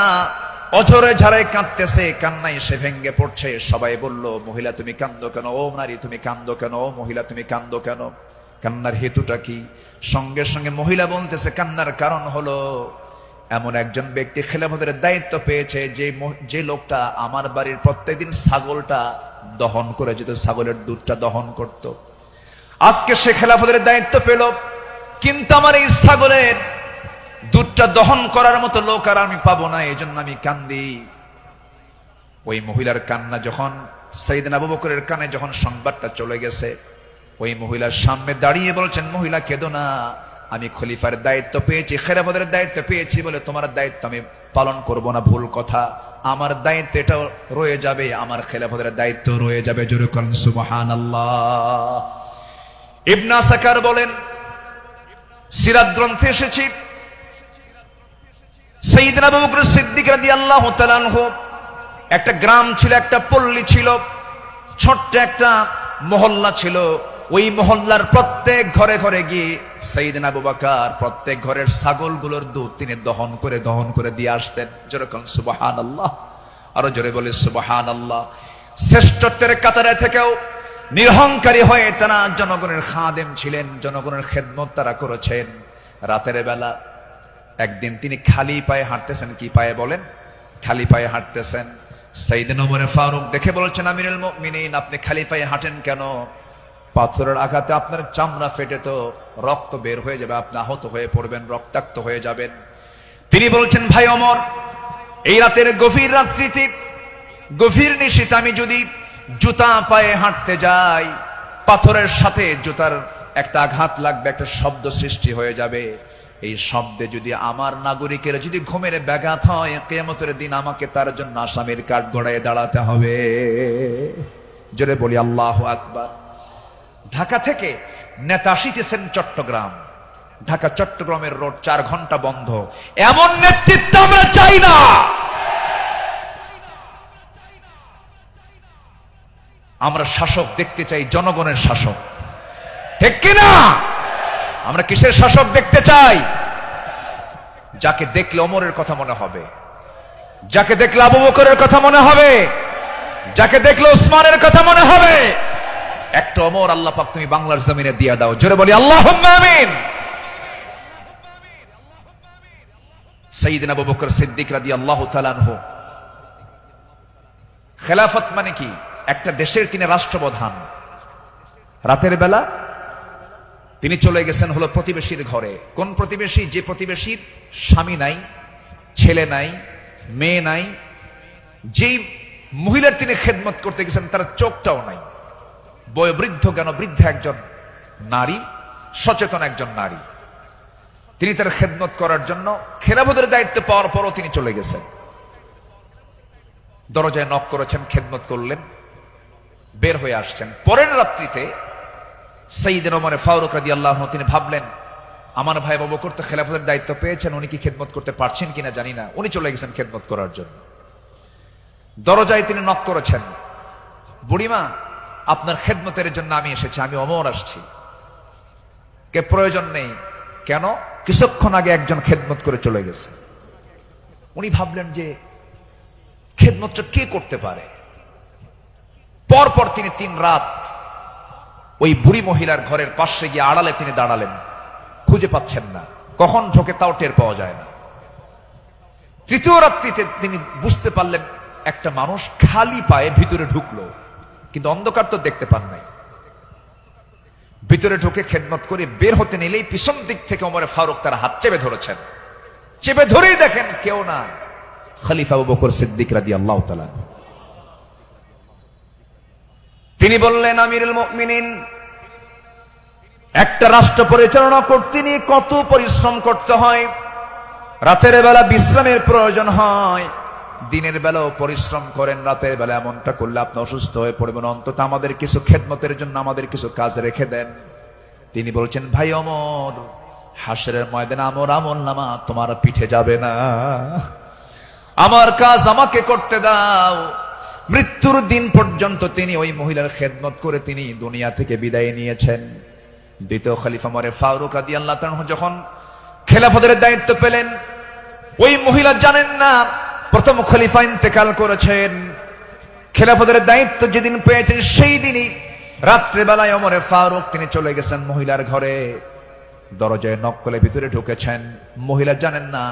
B: অঝরে ঝাড়ে কাঁদতেছে, কান্নায় সে ভেঙ্গে পড়ছে। সবাই বলল, মহিলা তুমি কান্দো কেন? ও নারী তুমি কান্দো কেন? ও মহিলা তুমি কান্দো কেন? কান্নার হেতুটা কি? সঙ্গে সঙ্গে মহিলা বলতেছে, কান্নার কারণ হলো
A: এমন একজন ব্যক্তি খেলাফতের দায়িত্ব পেয়েছে যে লোকটা আমার বাড়ির প্রত্যেকদিন ছাগলটা দহন করে যেত, ছাগলের দুধটা দহন করত। আজকে সে খেলাফতের দায়িত্ব পেল, কিন্তু আমার এই ছাগলের দুধটা দহন করার মতো লোক আর আমি পাবো না, এই জন্য আমি কান্দি। ওই মহিলার কান্না যখন সাইয়েদনা আবু বকরের কানে যখন সংবাদটা চলে গেছে, ওই মহিলার সামনে দাঁড়িয়ে বলছেন, মহিলা কেঁদো না, আমি খলিফার দায়িত্ব পেয়েছি, খেলাফতের দায়িত্ব পেয়েছি বলে তোমার দায়িত্ব আমি পালন করব না, ভুল কথা। আমার দায়িত্ব এটা রয়ে যাবে, আমার খেলাফতের দায়িত্ব রয়ে যাবে। জোরে করেন সুবহানাল্লাহ। ইবনে আসাকার বলেন, সিরাত গ্রন্থে এসেছে সাইয়েদনা আবু বকর সিদ্দিক রাদিয়াল্লাহু তাআলা আনহু একটা গ্রাম ছিল, একটা পল্লী ছিল, ছোট্ট একটা মহল্লা ছিল। ওই মহল্লার প্রত্যেক ঘরে ঘরে গিয়ে সাইয়েদনা আবু বকর প্রত্যেক ঘরের ছাগলগুলোর দুধ তিনি দহন করে দিয়ে আসতেন। যেরকম সুবহানাল্লাহ, আরো জোরে বলে সুবহানাল্লাহ। শ্রেষ্ঠত্বের কাতারে থেকেও নিরহংকারী হয়ে তারা জনগণের খাদেম ছিলেন, জনগণের খেদমত তারা করেছেন। রাতের বেলা একদিন তিনি খালি পায়ে হাঁটতেছেন। কি পায়ে বলেন? খালি পায়ে হাঁটতেছেন। সাইয়েদনা ওমর ফারুক দেখে বলছেন, আমিরুল মুমিনিন, আপনি খালি পায়ে হাঁটেন কেন? পাথরের আঘাতে আপনার চামড়া ফেটে তো রক্ত বের হয়ে যাবে, আপনি আহত হয়ে পড়বেন, রক্তাক্ত হয়ে যাবেন। তিনি বলছেন, ভাই ওমর, এই রাতের গভীর রাত্রিতে, গভীর নিশীথে আমি যদি জুতা পায়ে হাঁটতে যাই, পাথরের সাথে জুতার একটা আঘাত লাগবে, একটা শব্দ সৃষ্টি হয়ে যাবে। এই শব্দে যদি আমার নাগরিকের যদি ঘুমের ব্যাঘাত হয়, কিয়ামতের দিন আমাকে তার জন্য আসামির কাঠ গড়ায় দাঁড়াতে হবে। জোরে বলি আল্লাহু আকবার। ঢাকা থেকে নেতা আসিতেছেন চট্টগ্রাম, ঢাকা চট্টগ্রামের রোড 4 ঘন্টা বন্ধ। এমন নেতৃত্ব আমরা চাই না। আমরা শাসক দেখতে চাই, জনগণের শাসক, ঠিক কিনা? আমরা কিসের শাসক দেখতে চাই? যাকে দেখলে ওমরের কথা মনে হবে, যাকে দেখলে আবু বকরের কথা মনে হবে, যাকে দেখলে ওসমানের কথা মনে হবে। একটা ওমর আল্লাহ পাক তুমি বাংলার জমিনে দিয়ে দাও। জোরে বলি আল্লাহুম্মা আমিন। সাইয়েদনা আবু বকর সিদ্দিক রাদিয়াল্লাহু তাআলা আনহু, খেলাফত মানে কি? একটা দেশের তিনি রাষ্ট্রপ্রধান। রাতের বেলা তিনি চলে গেছেন হলো প্রতিবেশীর ঘরে। কোন প্রতিবেশী? যে প্রতিবেশীর স্বামী নাই, ছেলে নাই, মেয়ে নাই। যেই মহিলার তিনি খেদমত করতে গেছেন তার চোখটাও নাই। বয়োবৃদ্ধ জ্ঞান বৃদ্ধ একজন নারী, সচেতন একজন নারী। তিনি তার খেদমত করার জন্য খেলাফতের দায়িত্ব পাওয়ার পরও তিনি চলে গেছেন। দরজায় নক করেছেন, খেদমত করলেন, বের হয়ে আসছেন। পরের রাত্রিতে সাইয়েদনা ওমর ফারুক রাদিয়াল্লাহু আনহু তিনি ভাবলেন, আমার ভাই আবু বকর তো খেলাফতের দায়িত্ব পেয়েছেন, উনি কি খেদমত করতে পারছেন কিনা জানি না। উনি চলে গেছেন খেদমত করার জন্য। দরজায় তিনি নক করেছেন, বুড়িমা, আপনার খেদমতের জন্য আমি এসেছি, আমি ওমর আসছি। কে? প্রয়োজন নেই। কেন? কিছুক্ষণ আগে একজন খেদমত করে চলে গেছে। উনি ভাবলেন যে খেদমতটা কে করতে পারে। পরপর তিনি 3 রাত ওই বুড়ি মহিলার ঘরের পাশে গিয়ে আড়ালে তিনি দাঁড়ালেন, খুঁজে পাচ্ছেন না, কখন ঢোকে তাও টের পাওয়া যায় না। 3য় রাত্রিতে তিনি বুঝতে পারলেন একটা মানুষ খালি পায়ে ভিতরে ঢুকলো, কিন্তু অন্ধকার তো দেখতে পান নাই। ভিতরে ঢুকে খেদমত করে বের হতে নিলেই পিছন দিক থেকে ওমর ফারুক তার হাত চেপে ধরেছেন। চেপে ধরেই দেখেন কেউ না, খলিফা আবু বকর সিদ্দিক রাদিয়াল্লাহু তাআলা। তিনি বললেন, আমিরুল মুমিনিন, একটা রাষ্ট্র পরিচালনা করতে নিয়ে কত পরিশ্রম করতে হয়। রাতের বেলা বিশ্রামের প্রয়োজন হয়, দিনের বেলাও পরিশ্রম করেন, রাতের বেলা এমনটা করলে আপনি অসুস্থ হয়ে পড়বেন। অন্তত আমাদের কিছু খেদমতের জন্য আমাদের কিছু কাজ রেখে দেন। তিনি বলছেন, ভাই ওমর, হাসরের ময়দানে আমার আমলনামা তোমার পিঠে যাবে না, আমার কাজ আমাকে করতে দাও। মৃত্যুর দিন পর্যন্ত তিনি ওই মহিলার খেদমত করে তিনি দুনিয়া থেকে বিদায় নিয়েছেন। দ্বিতীয় খলিফা ওমর ফারুক রাদিয়াল্লাহু তাআলা যখন খেলাফতের দায়িত্ব পেলেন, ওই মহিলা জানেন না প্রথম খলিফা ইন্তেকাল করেছেন। খেলাফতের দায়িত্ব যেদিন পেয়েছেন সেই দিনই রাত্রেবেলায় ওমর ফারুক তিনি চলে গেছেন মহিলার ঘরে। দরজায় নক করে ভিতরে ঢুকেছেন। মহিলা জানেন না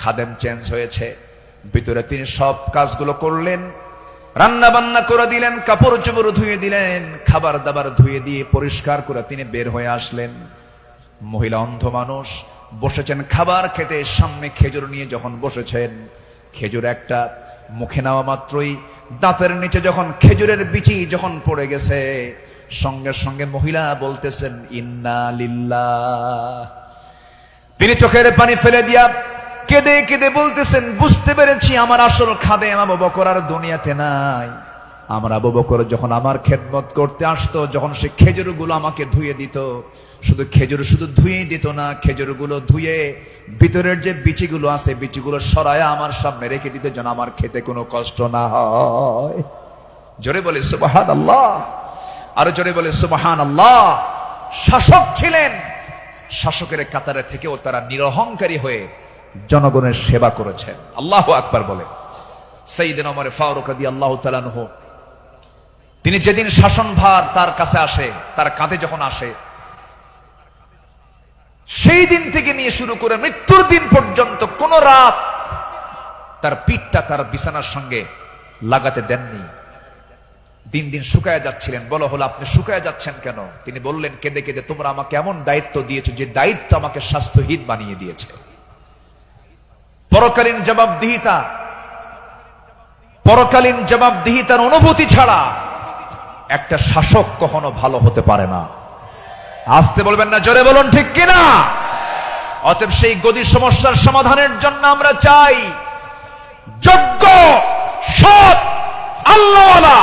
A: খাদেম চেঞ্জ হয়েছে, ভিতরে তিনি সব কাজগুলো করলেন, রান্না বান্না করে দিলেন, কাপড় চোপড় ধুয়ে দিলেন, খাবার দাবার ধুয়ে দিয়ে পরিষ্কার করে তিনি বের হয়ে আসলেন। মহিলা অন্ধ মানুষ বসেছেন খাবার খেতে, সামনে খেজুর নিয়ে যখন বসেছেন, খেজুর একটা মুখে নেওয়া মাত্রই দাঁতের নিচে যখন খেজুরের বিচি যখন পড়ে গেছে, সঙ্গে সঙ্গে মহিলা বলতেছেন ইন্না লিল্লাহ। তিনি চোখের পানি ফেলে দিয়া কেঁদে কেঁদে বলতেছেন, বুঝতে পেরেছি আমার আসল খাদেম আবু বকর আর দুনিয়াতে নাই। আমার আবু বকর যখন আমার খেদমত করতে আসতো, যখন সে খেজুরগুলো আমাকে ধুয়ে দিত, শুধু খেজুর শুধু ধুয়ে দিত না, খেজুরগুলো ধুয়ে ভিতরের যে বিচিগুলো আছে বিচিগুলো সরায়া আমার সামনে রেখে দিত, যেন আমার খেতে কোনো কষ্ট না হয়। জোরে বলে সুবহানাল্লাহ, আরো জোরে বলে সুবহানাল্লাহ। শাসক ছিলেন, শাসকের কাতারে থেকেও তারা নিরহংকারী হয়ে জনগণের সেবা করেছেন। আল্লাহু আকবার বলে। সাইয়েদনা ওমর ফারুক রাদিয়াল্লাহু তাআলা আনহু, তিনি যেদিন শাসনভার তার কাছে আসে, তার কাঁধে যখন আসে, সেই দিন থেকে নিয়ে শুরু করে মৃত্যুর দিন পর্যন্ত কোন রাত তার পিঠটা তার বিছানার সঙ্গে লাগাতে দেননি। দিন দিন শুকায় যাচ্ছিলেন। বলা হলো, আপনি শুকায় যাচ্ছেন কেন? তিনি বললেন কেঁদে কেঁদে, তোমরা আমাকে এমন দায়িত্ব দিয়েছো যে দায়িত্ব আমাকে স্বাস্থ্যহীন বানিয়ে দিয়েছে। পরকালীন জবাবদিহিতার অনুভূতি ছাড়া একটা শাসক কখনো ভালো হতে পারে না। আসতে বলবেন না, জোরে বলুন ঠিক কিনা? অতএব সেই গদির সমস্যার সমাধানের জন্য আমরা চাই যোগ্য, সৎ, আল্লাহওয়ালা,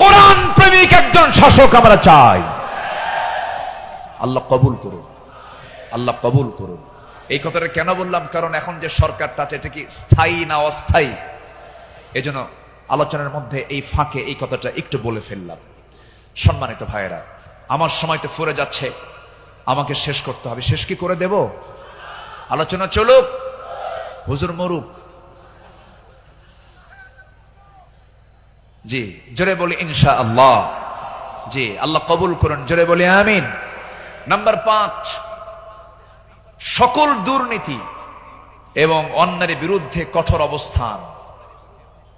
A: কোরআন প্রেমিক একজন শাসক আমরা চাই। আল্লাহ কবুল করুন, আল্লাহ কবুল করুন। এই কথাটা কেন বললাম? কারণ এখন যে সরকারটা আছে, এটা কি স্থায়ী না অস্থায়ী? এজন্য আলোচনার মধ্যে এই ফাঁকে এই কথাটা একটু বলে ফেললাম। সম্মানিত ভাইয়েরা, আমার সময় তো ফুরে যাচ্ছে, আমাকে শেষ করতে হবে। শেষ কি করে দেব? আলোচনা চলুক, হুজুর মরুক। জি, জোরে বলি ইনশাআল্লাহ। জি, আল্লাহ কবুল করুন, জোরে বলি আমিন। নাম্বার 5, সকল দুর্নীতি এবং অন্যায়ের বিরুদ্ধে কঠোর অবস্থান।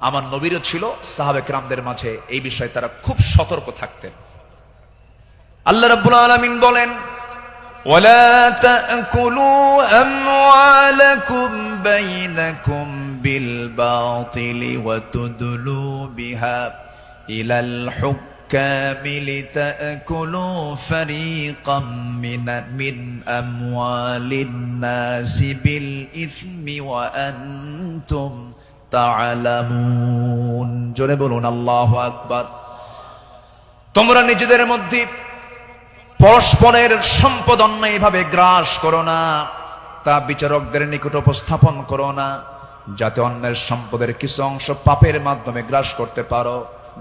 A: আমার নবীরও ছিল, সাহাবে কেরামদের মাঝে এই বিষয়ে তারা খুব সতর্ক থাকতেন। আল্লাহ রাব্বুল আলামিন বলেন, ওয়ালা তাকুলু আমওয়ালাকুম বাইনাকুম বিল বাতিলি ওয়া তুদলু বিহা ইলাল হুক্কামি লিতাকুলু ফারীকাম মিন আমওয়ালিন নাসি বিল ইসমি ওয়া আনতুম তা'লামুন। জোরে বলুন আল্লাহু আকবার। তোমরা নিজেদের মধ্যে পরস্পরের সম্পদ অন্যায়ভাবে গ্রাস করো না, তা বিচারকদের নিকট উপস্থাপন করো না, যাতে অন্যের সম্পদের কিছু অংশ পাপের মাধ্যমে গ্রাস করতে পারো,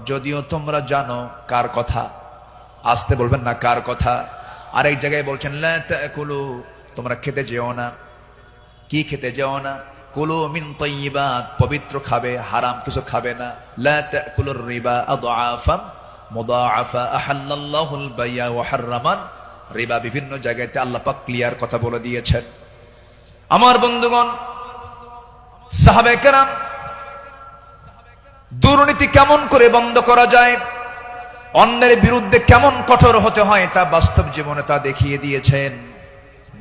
A: যদিও তোমরা জানো কার কথা। আসতে বলবেন না, কার কথা? আর এক জায়গায় বলছেন লা তাকুলু, তোমরা খেতে যেও না। কি খেতে যেও না? কুলু মিন তাইয়্যিবাত, পবিত্র খাবে, হারাম কিছু খাবে না। লা তাকুলুর রিবা আদআফান মুদাআফা আহাল্লাল্লাহুল বাইয়া ওয়া হাররামান রিবা। বিভিন্ন জায়গাতে আল্লাহ পাক ক্লিয়ার কথা বলে দিয়েছেন। আমার বন্ধুগণ, সাহাবায়ে কেরাম দুর্নীতি কেমন করে বন্ধ করা যায়, অন্যের বিরুদ্ধে কেমন কঠোর হতে হয়, তা বাস্তব জীবনে তা দেখিয়ে দিয়েছেন।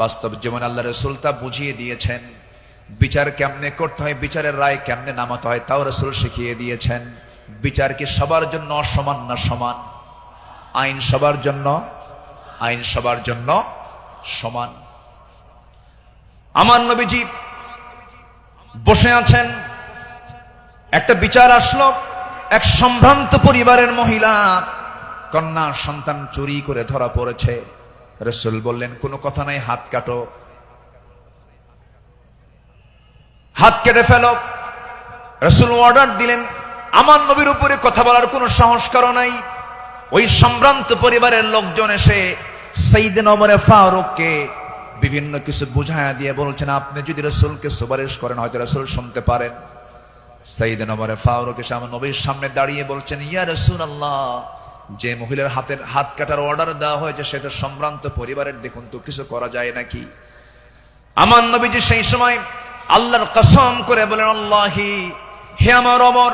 A: বাস্তব জীবনে আল্লাহ রাসূল তা বুঝিয়ে দিয়েছেন। বিচার কেমনে করতে হয়, বিচারের রায় কেমনে নামাতে হয়, তাও রাসূল শিখিয়ে দিয়েছেন। বিচার কি সবার জন্য সমান না সমান? আইন সবার জন্য, আইন সবার জন্য সমান। আমার নবীজি বসে আছেন, একটা বিচার আসলো। এক সম্ভ্রান্ত পরিবারের মহিলা কন্যা সন্তান চুরি করে ধরা পড়েছে। রাসূল বললেন, কোনো কথা নাই, হাত কাটো, হাত কেটে ফেলো। রাসূল অর্ডার দিলেন। আমার নবীর উপরে কথা বলার কোনো সাহস কারো নাই। ওই সম্ভ্রান্ত পরিবারের লোকজন এসে সাইয়েদনা ওমর ফারুককে বিভিন্ন কিছু বুঝায়া দিয়ে বলছেন, আপনি যদি রাসূলকে সুপারিশ করেন হয়তো রাসূল শুনতে পারেন। সাইয়েদনা ওমর ফারুক এসে আমার নবীর সামনে দাঁড়িয়ে বলছেন, ইয়া রাসূলুল্লাহ, যে মহিলার হাত কাটার অর্ডার দেওয়া হয়েছে সে তো সম্ভ্রান্ত পরিবারের, দেখুন তো কিছু করা যায় নাকি? আমার নবীজি সেই সময়
B: আল্লাহর কসম করে বলেন, আল্লাহি, হে আমার ওমর,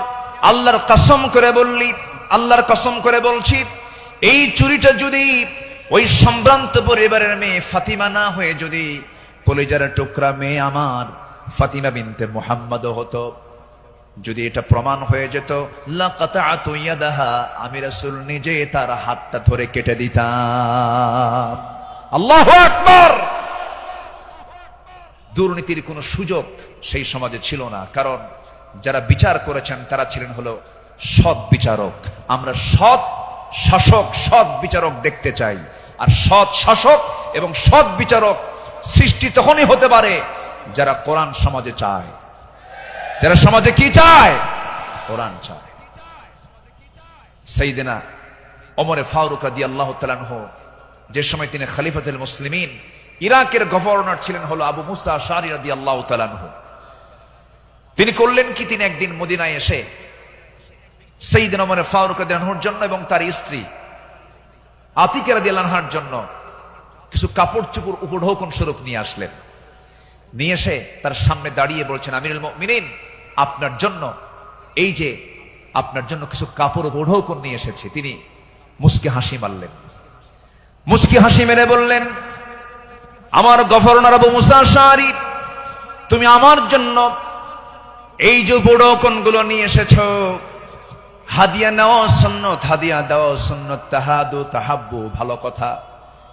B: আল্লাহর কসম করে বললি, আল্লাহর কসম করে বলছি, এই চুরিটা যদি ওই সম্ভ্রান্ত পরিবারের মেয়ে ফাতিমা না হয়ে যদি কলিজার টুকরা মেয়ে আমার ফাতিমা বিনতে মুহাম্মদ হতো, যদি এটা প্রমাণ হয়ে যেত, লাকাতাতু ইয়াদাহা, আমি রাসূল নিজে তার হাতটা ধরে কেটে দিতাম। আল্লাহু আকবার। দুর্নীতির কোনো সুযোগ সেই সমাজে ছিল না, কারণ যারা বিচার করেছেন তারা ছিলেন হলো সৎ বিচারক। আমরা সৎ শাসক, সৎ বিচারক দেখতে চাই। আর সৎ শাসক এবং সৎ বিচারক সৃষ্টি তখনই হতে পারে যারা কোরআন সমাজে চায়। যারা সমাজে কি চায়? কোরআন চায়। সাইয়েদনা ওমর ফারুক রাদিয়াল্লাহু তাআলা আনহু, যে সময় তিনি খলিফাতুল মুসলিমিন, ইরাকের গভর্নর ছিলেন হলো আবু মুসা আশআরী রাদিয়াল্লাহু তাআলা আনহু। তিনি করলেন কি, তিনি একদিন মদিনায় এসে সাইয়েদনা ওমর ফারুক রাদিয়াল্লাহু আনহুর জন্য এবং তার স্ত্রী আতিকা রাদিয়াল্লাহু আনহার জন্য কিছু কাপড় চোপড় উপঢৌকন স্বরূপ নিয়ে আসলেন। নিয়ে এসে তার সামনে দাঁড়িয়ে বলছেন, আমিরুল মুমিনিন, আপনার জন্য, এই যে আপনার জন্য কিছু কাপড় উপঢৌকন নিয়ে এসেছি। তিনি মুস্কি হাসি মারলেন। মুস্কি হাসি মেরে বললেন, আমার গভর্নর আবু মুসা আশআরী, তুমি আমার জন্য এই যে উপঢৌকন গুলো নিয়ে এসেছো, হাদিয়া নেওয়া সুন্নত, হাদিয়া দেওয়া সুন্নত, তাহাদু তাহাব্বু, ভালো কথা,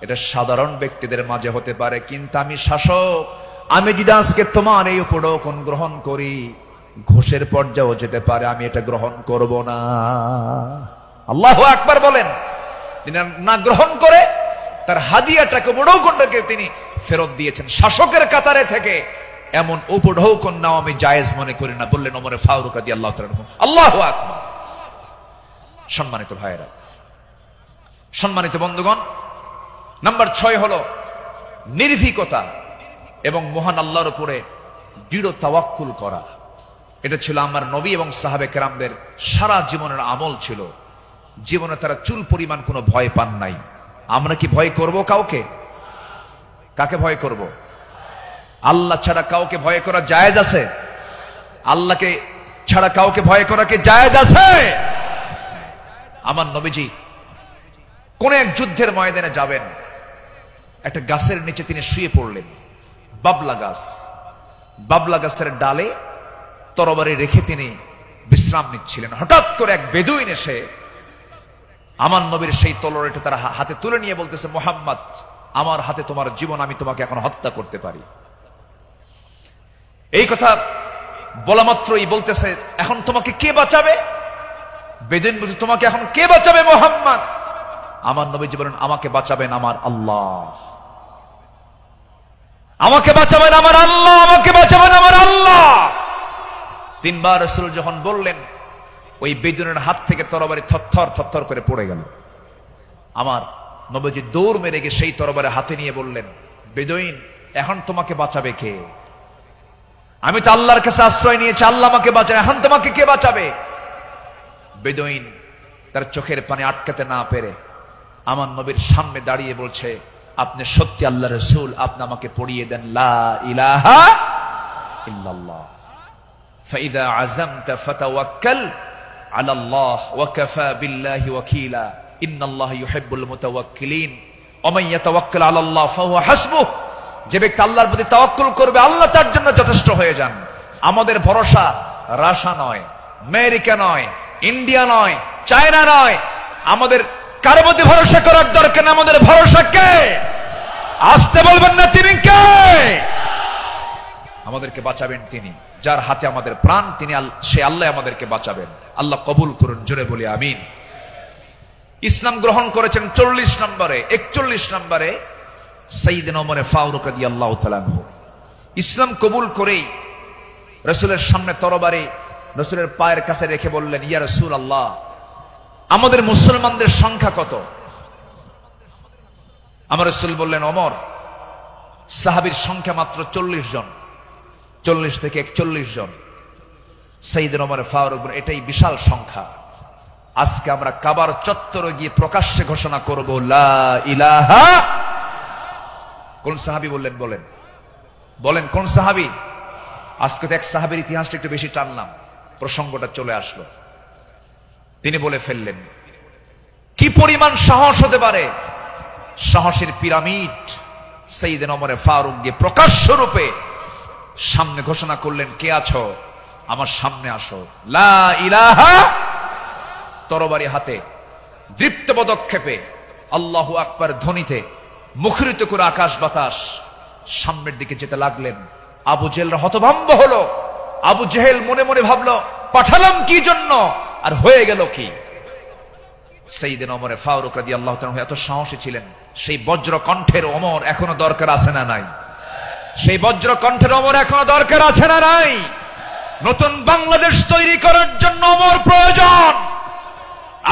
B: এটা সাধারণ ব্যক্তিদের মাঝে হতে পারে, কিন্তু আমি শাসক, আমি যদি আজকে তোমার এই উপঢৌকন গ্রহণ করি, ঘুষের পর্যায়েও যেতে পারে, আমি এটা গ্রহণ করব না। আল্লাহু আকবার বলেন। তিনি না গ্রহণ করে তার হাদিয়াটাকে, উপঢৌকনটাকে তিনি ফেরত দিয়েছেন। শাসকের কাতারে থেকে এমন উপঢৌকন নাও আমি জায়েজ মনে করি না, বললেন ওমর ফারুক রাদিয়াল্লাহু তাআলা আনহু। আল্লাহু আকবার। সম্মানিত ভাইয়েরা, সম্মানিত বন্ধুগণ, নাম্বার 6 হলো নির্ভীকতা এবং মহান আল্লাহর উপরে দৃঢ় তাওয়াক্কুল করা। এটা ছিল আমার নবী এবং সাহাবে কেরামদের সারা জীবনের আমল ছিল। জীবনে তারা চুল পরিমাণ কোনো ভয় পান নাই। আমরা কি ভয় করব কাউকে? কাকে ভয় করব? আল্লাহ ছাড়া কাউকে ভয় করা জায়েজ আছে? আল্লাহকে ছাড়া কাউকে ভয় করা কি জায়েজ আছে? আমার নবীজি কোন এক যুদ্ধের ময়দানে যাবেন, একটা গাছের নিচে তিনি শুয়ে পড়লেন। বাবলা গাছ, বাবলা গাছের ডালে তরবারি রেখে তিনি বিশ্রাম নিচ্ছিলেন। হঠাৎ করে এক বেদুইন এসে আমার নবীর সেই তলোয়ারটা তার হাতে তুলে নিয়ে বলতেছে, মুহাম্মদ, আমার হাতে তোমার জীবন, আমি তোমাকে এখন হত্যা করতে পারি। এই কথা বলা মাত্রই বলতেছে, এখন তোমাকে কে বাঁচাবে? বেদুইন বলছে, তোমাকে এখন কে বাঁচাবে মুহাম্মদ? আমার নবীজি বলেন, আমাকে বাঁচাবেন আমার আল্লাহ, আমাকে বাঁচাবেন আমার আল্লাহ, আমাকে বাঁচাবেন আমার আল্লাহ। 3 বার রাসূল যখন বললেন, ওই বেদুইনের হাত থেকে তরবারি থরথর থরথর করে পড়ে গেল। আমার নবীজি দৌড় মেরে গিয়ে সেই তরবারি হাতে নিয়ে বললেন, বেদুইন, এখন তোমাকে বাঁচাবে কে? আমি তো আল্লাহর কাছে আশ্রয় নিয়েছি, আল্লাহ আমাকে বাঁচাবে, এখন তোমাকে কে বাঁচাবে? বেদুইন তার চোখের পানি আটকাতে না পেরে আমার নবীর সামনে দাঁড়িয়ে বলছে, আপনি সত্যি আল্লাহ রাসূল, আপনি আমাকে পড়িয়ে দেন লা ইলাহা ইল্লাল্লাহ, ফাইদা আযামতা ফাতাওয়াক্কাল আলাল্লাহ ওয়া কাফা বিল্লাহি ওয়াকিলা, ইন্নাল্লাহা ইউহিব্বুল মুতাওয়াক্কিলিন ওয়া মান ইয়াতাওয়াক্কাল আলাল্লাহ ফাহুয়া হাসবুহ। যে ব্যক্তি আল্লাহর প্রতি তাওয়াক্কুল করবে, আল্লাহ তার জন্য যথেষ্ট হয়ে যান। আমাদের ভরসা রাশিয়া নয়, আমেরিকা নয়, ইন্ডিয়া নয়, চায়না নয়, আমাদের কারো প্রতি ভরসা করার দরকার। আমাদের ভরসা কে? আসতে বলবেন না, তিনি কে? আমাদেরকে বাঁচাবেন তিনি, যার হাতে আমাদের প্রাণ, তিনি সে আল্লাহ আমাদেরকে বাঁচাবেন। আল্লাহ কবুল করুন, জোরে বলি আমিন। ইসলাম গ্রহণ করেছেন 40 নম্বরে। 41 নম্বরে সাইয়েদনা ওমর ফারুক রাদিয়াল্লাহু তাআলা আনহু ইসলাম কবুল করেই রাসূলের সামনে তরবারি রাসূলের পায়ের কাছে রেখে বললেন, ইয়া রাসূলুল্লাহ, আমাদের মুসলমানদের সংখ্যা কত? আমার রাসূল বললেন, ওমর, সাহাবীর সংখ্যা মাত্র 40 জন, 40 থেকে 41 জন। সাইয়েদনা ওমর ফারুক বলেন, এটাই বিশাল সংখ্যা। আজকে আমরা কাবার চত্বরে গিয়ে প্রকাশ্যে ঘোষণা করব লা ইলাহা। কোন সাহাবী বললেন? বলেন বলেন, কোন সাহাবী?
A: আজকে তো এক সাহাবীর ইতিহাসটা একটু বেশি টানলাম, প্রসঙ্গটা চলে আসলো। তিনি বলে ফেললেন, কি পরিমাণ সাহস হতে পারে! সাহসের পিরামিড সাইয়েদনা ওমর ফারুক দিয়ে প্রকাশ্য রূপে সামনে ঘোষণা করলেন, কে আছো আমার সামনে আসো। লা ইলাহা, তরবারি হাতে দৃপ্ত পদক্ষেপে আল্লাহু আকবার ধ্বনিতে মুখরিত করে আকাশ বাতাস সামনের দিকে যেতে লাগলেন। আবু জেহেল হতভম্ব হলো। আবু জেহেল মনে মনে ভাবলো, পাঠালাম কি জন্য, আর হয়ে গেল কি? সাইয়েদনা ওমর ফারুক রাদিয়াল্লাহু তাআলা এত সাহসী ছিলেন, সেই বজ্র কণ্ঠের ওমর এখনো দরকার আছে না নাই? সেই বজ্র কণ্ঠের ওমর এখনো দরকার আছে না নাই? নতুন বাংলাদেশ তৈরি করার জন্য ওমর প্রয়োজন,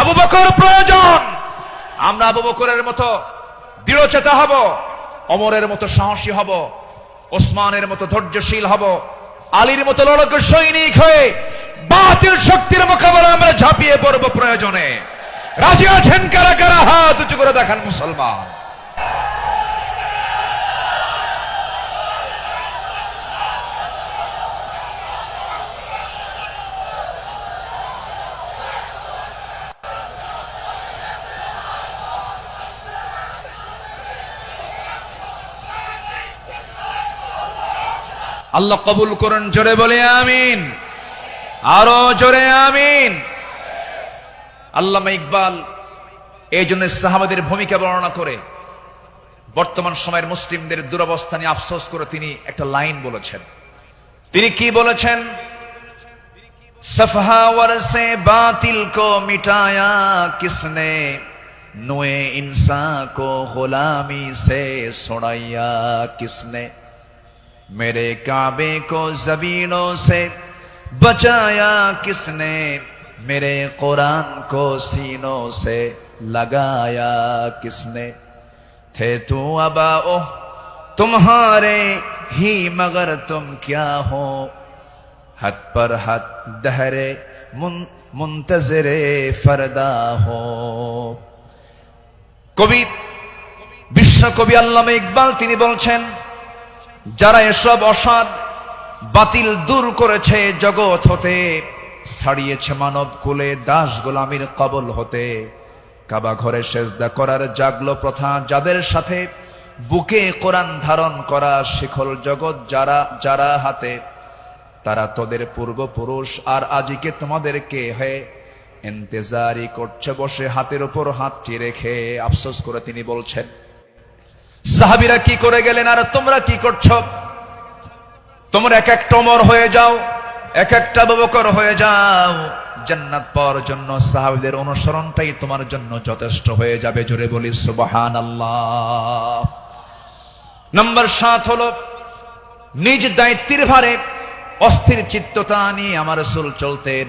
A: আবু বকর প্রয়োজন। আমরা আবু বকরের মতো দৃঢ়চেতা হব, ওমরের মতো সাহসী হব, ওসমানের মতো ধৈর্যশীল হব, আলীর মতো লড়াকু সৈনিক হয়ে বাতিল শক্তির মোকাবেলায় আমরা ঝাঁপিয়ে পড়ব প্রয়োজনে। রাজি আছেন কারা কারা? হাত উঁচু করে দেখান মুসলমান। আল্লাহ কবুল করুন, জোরে বলে আমিন, আরো জোরে আমিন। আল্লামা ইকবাল এই জন্য সাহাবাদের ভূমিকা বর্ণনা করে বর্তমান সময়ের মুসলিমদের দুরবস্থা নিয়ে আফসোস করে তিনি একটা লাইন বলেছেন। তিনি কি বলেছেন? সফহাওয়ার সে বাতিল কো মিটায়া কিসনে, নুয়ে ইনসা কো গুলামি সে ছুড়াইয়া কিসনে, मेरे काबे को जमीनों से बचाया किसने, मेरे कुरान को सीनों से लगाया किसने, थे तू अबाओ तुम्हारे ही मगर तुम क्या हो, हद पर हद दहरे मुंतजरे फरदा हो। কবি, বিশ্ব কবি আল্লামা ইকবাল তিনি বলছেন, যারা এসব অসৎ বাতিল দূর করেছে জগৎ হতে, ছাড়িয়েছে মানব কুলে দাস গোলামির কবল হতে, কাবা ঘরে সেজদা করার জাগলো প্রথা যাদের সাথে, বুকে কোরআন ধারণ করা শিখল জগৎ যারা যারা হাতে, তারা তোদের পূর্বপুরুষ আর আজিকে তোমাদেরকে হে ইন্তেজারি করছে বসে হাতের উপর হাতটি রেখে। আফসোস করে তিনি বলছেন, সাহাবীরা কি করে গেলেন আর তোমরা কি করছো? তোমরা এক একটা ওমর হয়ে যাও, এক একটা আবু বকর হয়ে যাও, জান্নাত পাওয়ার জন্য সাহাবীদের অনুসরণটাই তোমার জন্য যথেষ্ট হয়ে যাবে। জোরে বলি সুবহানাল্লাহ। নাম্বার 7 হলো নিজ দায়িত্বের ভারে অস্থির চিত্ততা নিয়ে আমার রাসূল চলতেন,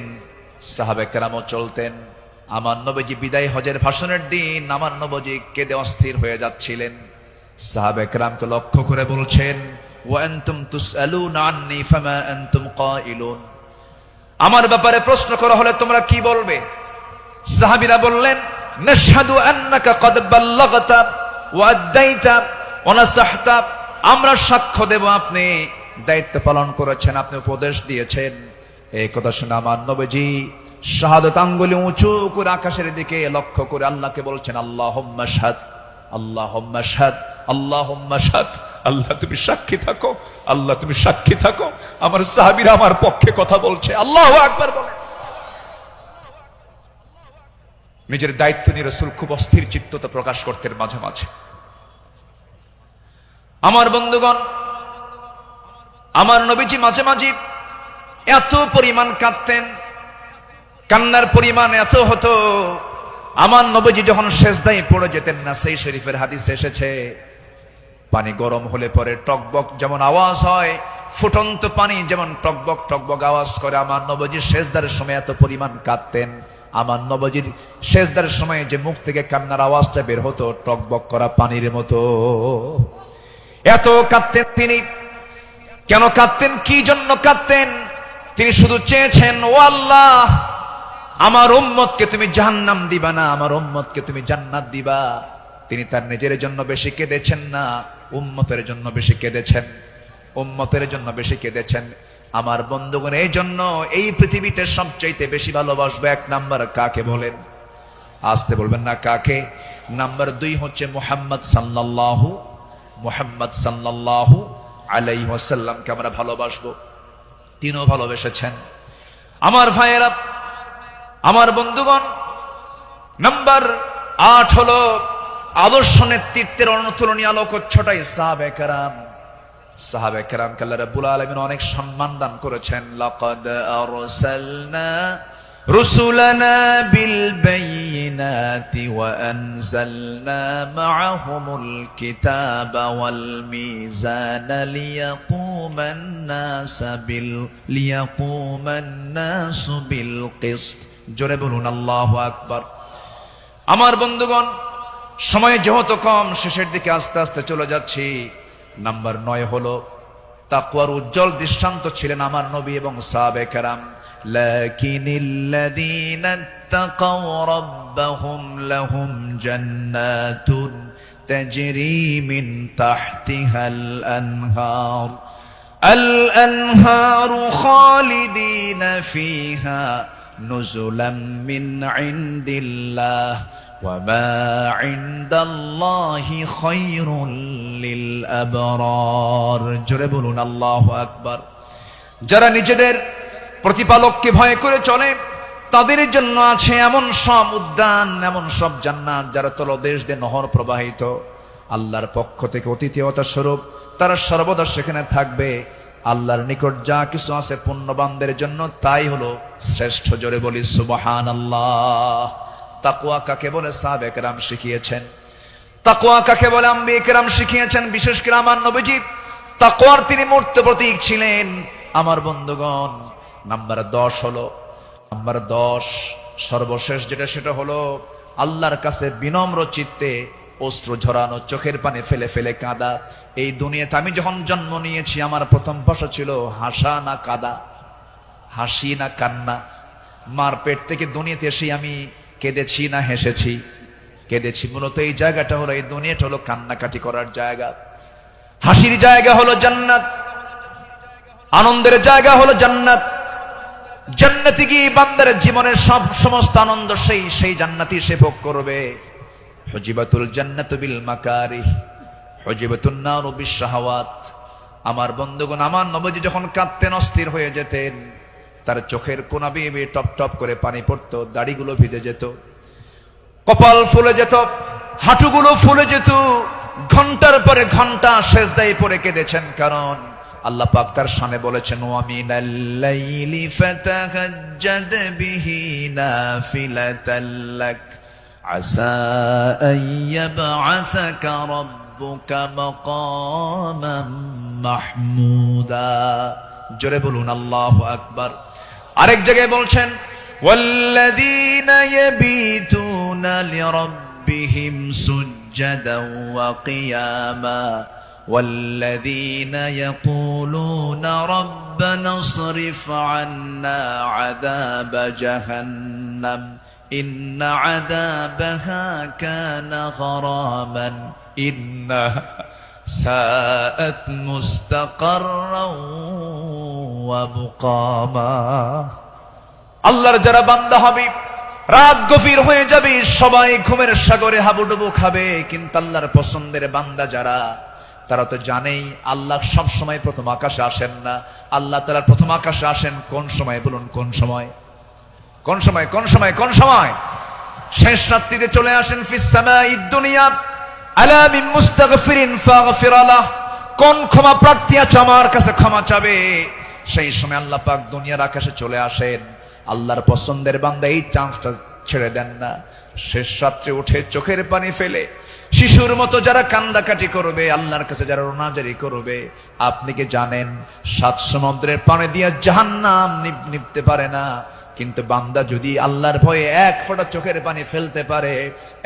A: সাহাবে কেরামও চলতেন। আমার নবীজি বিদায় হজের ভাষণের দিন আমার নবীজি কেঁদে অস্থির হয়ে যাচ্ছিলেন। সাহাবে কেরামকে লক্ষ্য করে বলছেন, ওয়া আনতুম তুসআলুনা আন্নী ফামা আনতুম কাইলুন, আমার ব্যাপারে প্রশ্ন করা হলে তোমরা কি বলবে? সাহাবীরা বললেন, নাশহাদু আন্নাকা ক্বাদ বাল্লাগতা ওয়া আদাইতা ওয়া নাসাহতা, আমরা সাক্ষ্য দেব আপনি দায়িত্ব পালন করেছেন, আপনি উপদেশ দিয়েছেন। এই কথা শুনে আমার নবীজি শাহাদাত আঙ্গুলে উঁচু করে আকাশের দিকে লক্ষ্য করে আল্লাহকে বলছেন, আল্লাহুম্মা শাহাদ, আল্লাহুম্মা শাহাদ, আল্লাহুম্মা শাহাদ। আল্লাহ তুমি সাক্ষী থাকো, আল্লাহ তুমি সাক্ষী থাকো, আমার সাহাবীরা আমার পক্ষে কথা বলছে। আল্লাহু আকবার বলেন। নিজের দায়িত্ব নিয়ে রাসূল খুব অস্থির চিত্ততা প্রকাশ করতেন মাঝে মাঝে। আমার বন্ধুগণ, আমার নবীজি মাঝে মাঝে এত পরিমাণ কাঁদতেন, কান্নার পরিমাণ এত হতো, আমার নবীজি যখন সেজদায় পড়ে যেতেন না, সেই শরীফের হাদিসে এসেছে, পানি গরম হলে পরে টকবক যেমন আওয়াজ হয়, ফুটন্ত পানি যেমন টকবক টকবক আওয়াজ করে, আমার নবীজি সেজদার সময় এত পরিমাণ কাঁদতেন। আমার নবীজির সেজদার সময় যে মুখ থেকে কান্নার আওয়াজটা বের হতো টকবক করা পানির মতো, এত কাঁদতেন তিনি। কেন কাঁদতেন? কি জন্য কাঁদতেন? তিনি শুধু চেয়েছেন, ও আল্লাহ, আমার উম্মতকে তুমি জাহান্নাম দিবা না, আমার উম্মতকে তুমি জান্নাত দিবা। তিনি তার নিজের জন্য বেশি কেঁদেছেন না, উম্মতের জন্য বেশি কেঁদেছেন, উম্মতের জন্য বেশি কেঁদেছেন। আমার বন্ধুগণ, এই জন্য এই পৃথিবীতে সবচাইতে বেশি ভালোবাসবো এক নাম্বার কাকে বলেন? আসতে বলবেন না কাকে? নাম্বার 2 হচ্ছে মুহাম্মদ সাল্লাল্লাহু আলাইহি ওয়াসাল্লামকে আমরা ভালোবাসবো। তিনিও ভালোবেসেছেন। আমার ভাইয়েরা, আমার বন্ধুগণ, নাম্বার 8 হলো আদর্শ নেতৃত্বের অনুতুলনীয় আলোকচ্ছটাই সাহাবে কেরামকে আল্লাহ রাব্বুল আলামিন অনেক সম্মান দান করেছেন। লাকাদ আরসালনা রুসুলানা বিল বাইয়িনাতি ওয়া আনজালনা মাআহুমুল কিতাবা ওয়াল মিজানা লিয়াকুমান নাসু বিল কিসত। জোরে বলুন আল্লাহু আকবার। আমার বন্ধুগণ, সময় যেহেতু কম, শেষের দিকে আস্তে আস্তে চলে যাচ্ছি। নাম্বার 9 হলো তাকওয়ার উজ্জ্বল দৃষ্টান্ত ছিলেন আমার নবী এবং সাহাবে কেরাম। লাকিনিল্লাযীনা তাকাও রাব্বাহুম লাহুম জান্নাতুন তাজরি মিন তাহতিহাল আনহারু খালিদিনা ফিহা নুজুলাম মিন ইনদিল্লাহ ওয়ামা ইনদাল্লাহি খায়রুল লিল আবরার। জোরে বলুন আল্লাহু আকবার। যারা নিজেদের প্রতিপালককে ভয় করে চলে, তাদের জন্য আছে এমন সব উদ্যান, এমন সব জান্নাত যারা তলদেশ দিয়ে নহর প্রবাহিত। আল্লাহর পক্ষ থেকে অতিথিয়তা স্বরূপ তারা সর্বদা সেখানে থাকবে। আল্লাহর নিকট যা কিছু আছে পুণ্যবানদের জন্য তাই হলো শ্রেষ্ঠ। জোরে বলি সুবহানাল্লাহ। তাকওয়া কাকে বলে সাহাবে কেরাম শিখিয়েছেন। তাকওয়া কাকে বলে আম্বিয়ে কেরাম শিখিয়েছেন। বিশেষ করে আমার নবীজি তাকওয়ার তিনি মূর্ত প্রতীক ছিলেন। আমার বন্ধুগণ, নাম্বার 10 হলো, নাম্বার 10 সর্বশেষ যেটা, সেটা হলো আল্লাহর কাছে বিনম্র চিত্তে অশ্রু ঝরানো, চোখের পানি ফেলে ফেলে কাঁদা। এই দুনিয়াতে আমি যখন জন্ম নিয়েছি, আমার প্রথম ভাষা ছিল হাসা না কাঁদা, হাসি না কান্না। মার পেট থেকে দুনিয়াতে এসে আমি কেঁদেছি না হেসেছি? কেঁদেছি। মূলত এই জায়গাটা হলো, এই দুনিয়াটা হলো কান্নাকাটি করার জায়গা। হাসির জায়গা হলো জান্নাত, আনন্দের জায়গা হলো জান্নাত। জান্নাতে গিয়ে বান্দার জীবনের সমস্ত আনন্দ সেই জান্নাতি সে ভোগ করবে। হুজিবাতুল জান্নাতু বিল মাকারিহ, হুজিবাতুন নারু বিশ শাহাওয়াত। আমার বন্ধুগণ, আমার নবীজি যখন কাঁদতেন, অস্থির হয়ে যেতেন, তার চোখের কোনা বেয়ে বেয়ে টপ টপ করে পানি পড়তো, দাড়িগুলো ভিজে যেত, কপাল ফুলে যেত, হাঁটুগুলো ফুলে যেত। ঘন্টার পরে ঘন্টা সেজদায় পড়ে কেঁদেছেন, কারণ আল্লাহ পাক তার শানে বলেছেন, ওয়া মিনাল লাইলি ফাতাহাজ্জাদ বিহি নাফিলাতাল লাক আসা আইয়াবআসাকা রাব্বুকা মাকামান মাহমুদা। জোরে বলুন আল্লাহু আকবার। আরেক জায়গায় বলছেন, ওয়াল্লাযীনা ইয়াবিতুনা লিরাব্বিহিম সুজ্জাদান ওয়া কিয়ামা والذين يقولون ربنا اصرف عنا عذاب جهنم إن عذابها كان غراما إنها ساءت مستقرا ومقاما। আল্লাহর যারা বান্দা হবে, রাত গভীর হয়ে যাবে, সবাই ঘুমের সাগরে হাবুডুবু খাবে, কিন্তু আল্লাহর পছন্দের বান্দা যারা, তারা তো জানেই আল্লাহ সব সময় প্রথম আকাশে আসেন না। আল্লাহ তাআলা প্রথম আকাশে আসেন কোন সময়? বলুন কোন সময়? কোন সময়? কোন সময়? কোন সময়? শেষ রাত্রিতে চলে আসেন। ফিস সামাইদ দুনিয়া আলা মিন মুস্তাগফিরিন ফাগফির লাহ। কোন ক্ষমা প্রার্থী আছে আমার কাছে ক্ষমা চাবে? সেই সময় আল্লাহ পাক দুনিয়ার আকাশে চলে আসেন। আল্লাহর পছন্দের বান্দা এই চান্সটা ছেড়ে দেন না। শেষ রাত্রে উঠে চোখের পানি ফেলে শিশুর মতো যারা কান্দাকাটি করবে, আল্লাহর কাছে যারা রোনাজারি করবে, আপনি কি জানেন 7 সমুদ্রের পানি দিয়ে জাহান্নাম নিভতে পারে না, কিন্তু বান্দা যদি আল্লাহর ভয়ে 1 ফোঁটা চোখের পানি ফেলতে পারে,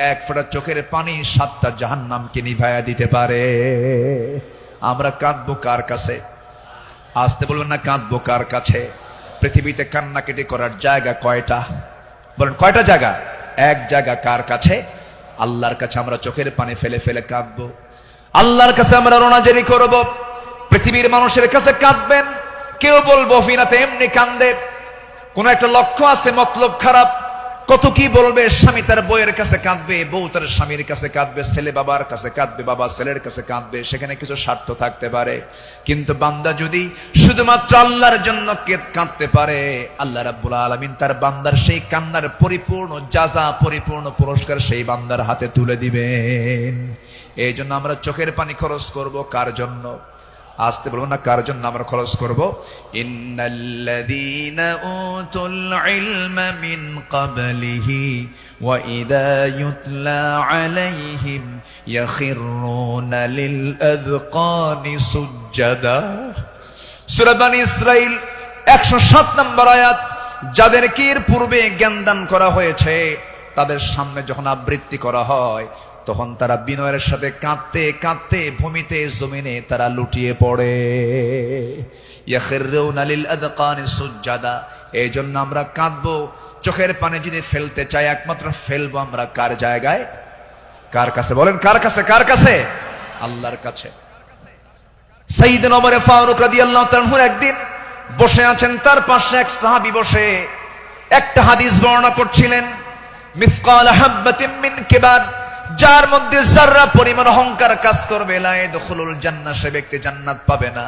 A: 1 ফোঁটা চোখের পানি 7টা জাহান্নামকে নিভাইয়া দিতে পারে। আমরা কাঁদবো কার কাছে? আসতে বলবেন না, কাঁদবো কার কাছে? পৃথিবীতে কান্নাকাটি করার জায়গা কয়টা? বলেন কয়টা জায়গা? এক জায়গা। কার কাছে? আল্লাহর কাছে আমরা চোখের পানি ফেলে ফেলে কাঁদবো, আল্লাহর কাছে আমরা রোনাজারি করব। পৃথিবীর মানুষের কাছে কাঁদবেন,
B: কেউ বলবো ফিনাতে এমনি কান্দে, কোন একটা লক্ষ্য আছে, মতলব খারাপ। কত কি বলবে, স্বামী তার বউয়ের কাছে কাঁদবে, বউ তার স্বামীর কাছে কাঁদবে, ছেলে বাবার কাছে কাঁদবে, বাবা ছেলের কাছে কাঁদবে, সেখানে কিছু স্বার্থ থাকতে পারে। কিন্তু বান্দা যদি শুধুমাত্র আল্লাহর জন্য কাঁদতে পারে, আল্লাহ রাব্বুল আলামিন তার বান্দার সেই কান্নার পরিপূর্ণ জাযা, পরিপূর্ণ পুরস্কার সেই বান্দার হাতে তুলে দিবেন। এই জন্য আমরা চোখের পানি খরচ করব কার জন্য? আসতে বলবো না, কার জন্য আমরা খরচ করব? ইন্নাল্লাযীনা উতুল ইলমা মিন ক্বাবলিহি ওয়া ইযা ইউতলা আলাইহিম ইয়াখিরুনা লিল আযকানি সুজদা। সূরা বনী ইসরাঈল 107 নম্বর আয়াত। যাদেরকে এর পূর্বে জ্ঞান দান করা হয়েছে, তাদের সামনে যখন আবৃত্তি করা হয়, তখন তারা বিনয়ের সাথে কাঁদতে কাঁদতে ভূমিতে জমিনে তারা লুটিয়ে পড়ে। ইয়াখিরুনা লিল আযকানি সুজদা। এই জন্য আমরা কাঁদবো। চোখের পানি যদি ফেলতে চাই, একমাত্র ফেলবো আমরা কার জায়গায়? কার কাছে? বলেন কার কাছে? কার কাছে? আল্লাহর কাছে। সাইয়েদনা ওমর ফারুক রাদিয়াল্লাহু তাআলা আনহু একদিন বসে আছেন, তার পাশে এক সাহাবী বসে একটা হাদিস বর্ণনা করছিলেন। মিসকাল হাববাতিন মিন কিবার, যার মধ্যে যাররা পরিমাণ অহংকার কাজ করবে, লা ইয়াদখুলুল জান্নাহ, সে ব্যক্তি জান্নাত পাবে না।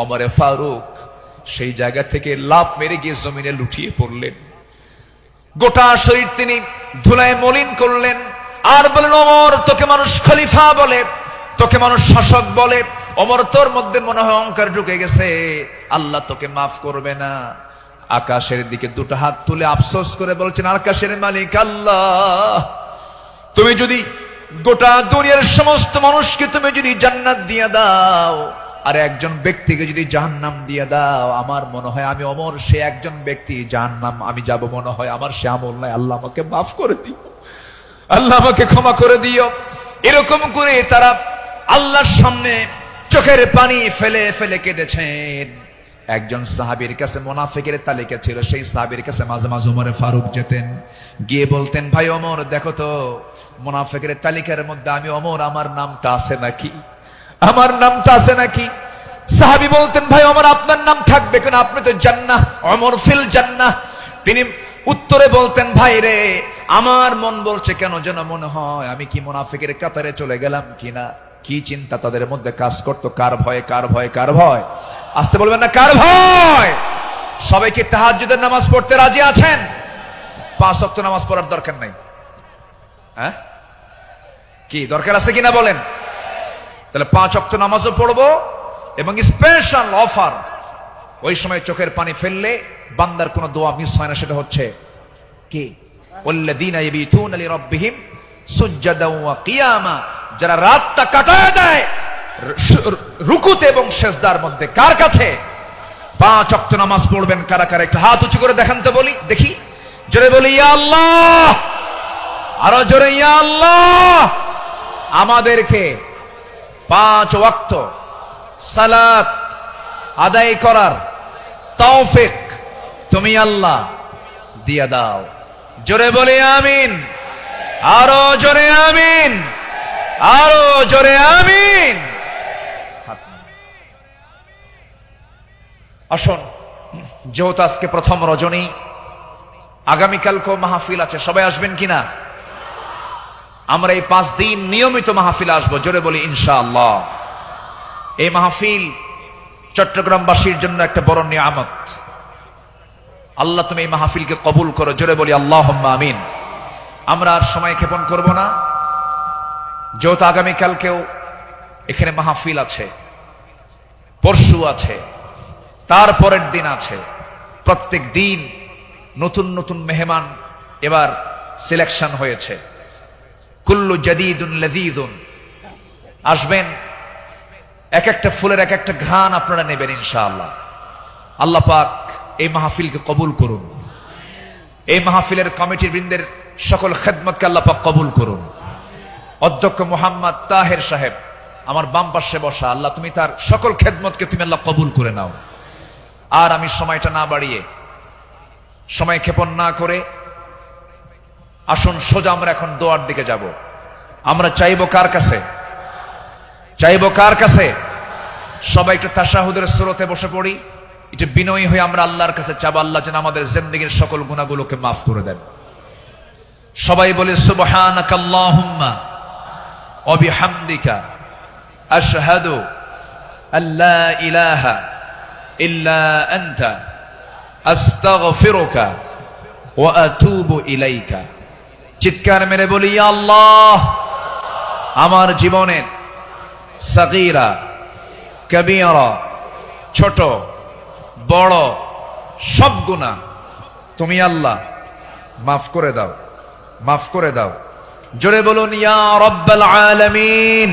B: ওমর ফারুক সেই জায়গা থেকে লাফ মেরে গিয়ে জমিনে লুটিয়ে পড়লেন। গোটা শরীর তিনি ধুলায় মলিন করলেন, আর বলেন, ওমর, তোকে মানুষ খলিফা বলে, তোকে মানুষ শাসক বলে, ওমর তোর মধ্যে মনে হয় অহংকার ঢুকে গেছে, আল্লাহ তোকে মাফ করবে না। আকাশের দিকে দুটো হাত তুলে আফসোস করে বলছেন, আকাশের মালিক আল্লাহ, তুমি যদি গোটা দুনিয়ার সমস্ত মানুষকে তুমি যদি জান্নাত দিয়ে দাও, আর একজন ব্যক্তিকে যদি জাহান্নাম দিয়ে দাও, আমার মনে হয় আমি ওমর সে একজন ব্যক্তি, জাহান্নাম আমি যাব মনে হয় আমার সে আমল নাই, আল্লাহ আমাকে মাফ করে দিও, আল্লাহ আমাকে ক্ষমা করে দিও। এরকম করে তারা আল্লাহর সামনে চোখের পানি ফেলে ফেলে কেঁদেছেন। একজন সাহাবীর কাছে মুনাফিকের তালিকা ছিল, সেই সাহাবীর কাছে মাঝে মাঝে ওমর ফারুক যেতেন, গিয়ে বলতেন, ভাই ওমর, দেখো তো মুনাফিকের তালিকার মধ্যে আমি ওমর, আমার নামটা আছে নাকি? আমার নামটা আছে নাকি? সাহাবী বলতেন, ভাই ওমর, আপনার নাম থাকবে কেন? আপনি তো জান্নাহ, ওমর ফিল জান্নাহ। তিনি উত্তরে বলতেন, ভাই রে, আমার মন বলছে কেন যেন মনে হয় আমি কি মুনাফিকের কাতারে চলে গেলাম কিনা। কি চিন্তা তাদের মধ্যে কাজ করতো, কার ভয়, কার ভয়, কার ভয়? আসতে বলবেন না, কার ভয়? সবাই কি তাহাজ্জুদের নামাজ পড়তে রাজি আছেন? 5 ওয়াক্ত নামাজ পড়ার দরকার নাই? হ্যাঁ, কি দরকার আছে কিনা বলেন? তাহলে 5 ওয়াক্ত নামাজও পড়বো, এবং স্পেশাল অফার, ওই সময় চোখের পানি ফেললে বান্দার কোনো দোয়া মিস হয় না। সেটা হচ্ছে কি? ওয়াল্লাযীনা ইয়াবিতুনা লিরাব্বিহিম সুজদান ওয়া কিয়ামা, যারা রাতটা কাটায় দেয় রুকুতে এবং সিজদার মধ্যে। কার কাছে? 5 ওয়াক্ত নামাজ পড়বেন কারা কারা? একটু হাত উঁচু করে দেখান তো, বলি দেখি, জোরে বলি ইয়া আল্লাহ, আরো জোরে ইয়া আল্লাহ। আমাদেরকে 5 ওয়াক্ত সালাত আদায় করার তৌফিক তুমি আল্লাহ দিয়ে দাও। জোরে বলি আমিন, আরো জোরে আমিন, আরো জোরে আমিন। আসুন, যেহেতু আজকে প্রথম রজনী, আগামীকালকেও মাহফিল আছে, সবাই আসবেন কিনা? আমরা এই 5 দিন নিয়মিত মাহফিল আসবো। জোরে বলি ইনশাআল্লাহ। এই মাহফিল চট্টগ্রামবাসীর জন্য একটা বড় নিয়ামত। আল্লাহ তুমি এই মাহফিলকে কবুল করো। জোরে বলি আল্লাহুম্মা আমিন। আমরা আর সময় ক্ষেপণ করব না, যেহেতু আগামীকালকেও এখানে মাহফিল আছে, পরশু আছে, তারপরের দিন আছে, প্রত্যেক দিন নতুন নতুন মেহমান এবার সিলেকশন হয়েছে। কুল্লু জাদীদুন লাযীযুন, আসবেন, এক একটা ফুলের এক একটা ঘ্রাণ আপনারা নেবেন ইনশাআল্লাহ। আল্লাহ পাক এই মাহফিলকে কবুল করুন। এই মাহফিলের কমিটির বৃন্দের সকল খেদমতকে আল্লাহ পাক কবুল করুন। অধ্যক্ষ মোহাম্মদ তাহের সাহেব আমার বাম পাশে বসা, আল্লাহ তুমি তার সকল খেদমতকে তুমি আল্লাহ কবুল করে নাও। আর আমি সময়টা না বাড়িয়ে, সময় ক্ষেপণ না করে, আসুন সোজা আমরা এখন দোয়ার দিকে যাব। আমরা চাইবো কার কাছে? চাইবো কার কাছে? সবাই একটু তাশাহুদের সুরতে বসে পড়ি।
A: এটা বিনয়ী হয়ে আমরা আল্লাহর কাছে চাবো, আল্লাহ যেন আমাদের জিন্দেগীর সকল গুনাহগুলোকে মাফ করে দেন। সবাই বলে সুবহানাকাল্লাহুম্মা ওয়া বিহামদিকা আশহাদু আল্লা ইলাহা ইল্লা আনতা আস্তাগফিরুকা ওয়া আতুবু ইলাইকা। চিৎকার মেরে বলি, ইয়া আল্লাহ, আমার জীবনের সাগীরা কবীরা, ছোট বড় সব গুনাহ তুমি আল্লাহ মাফ করে দাও, মাফ করে দাও। জোরে বলুন, ইয়া রাব্বাল আলামিন।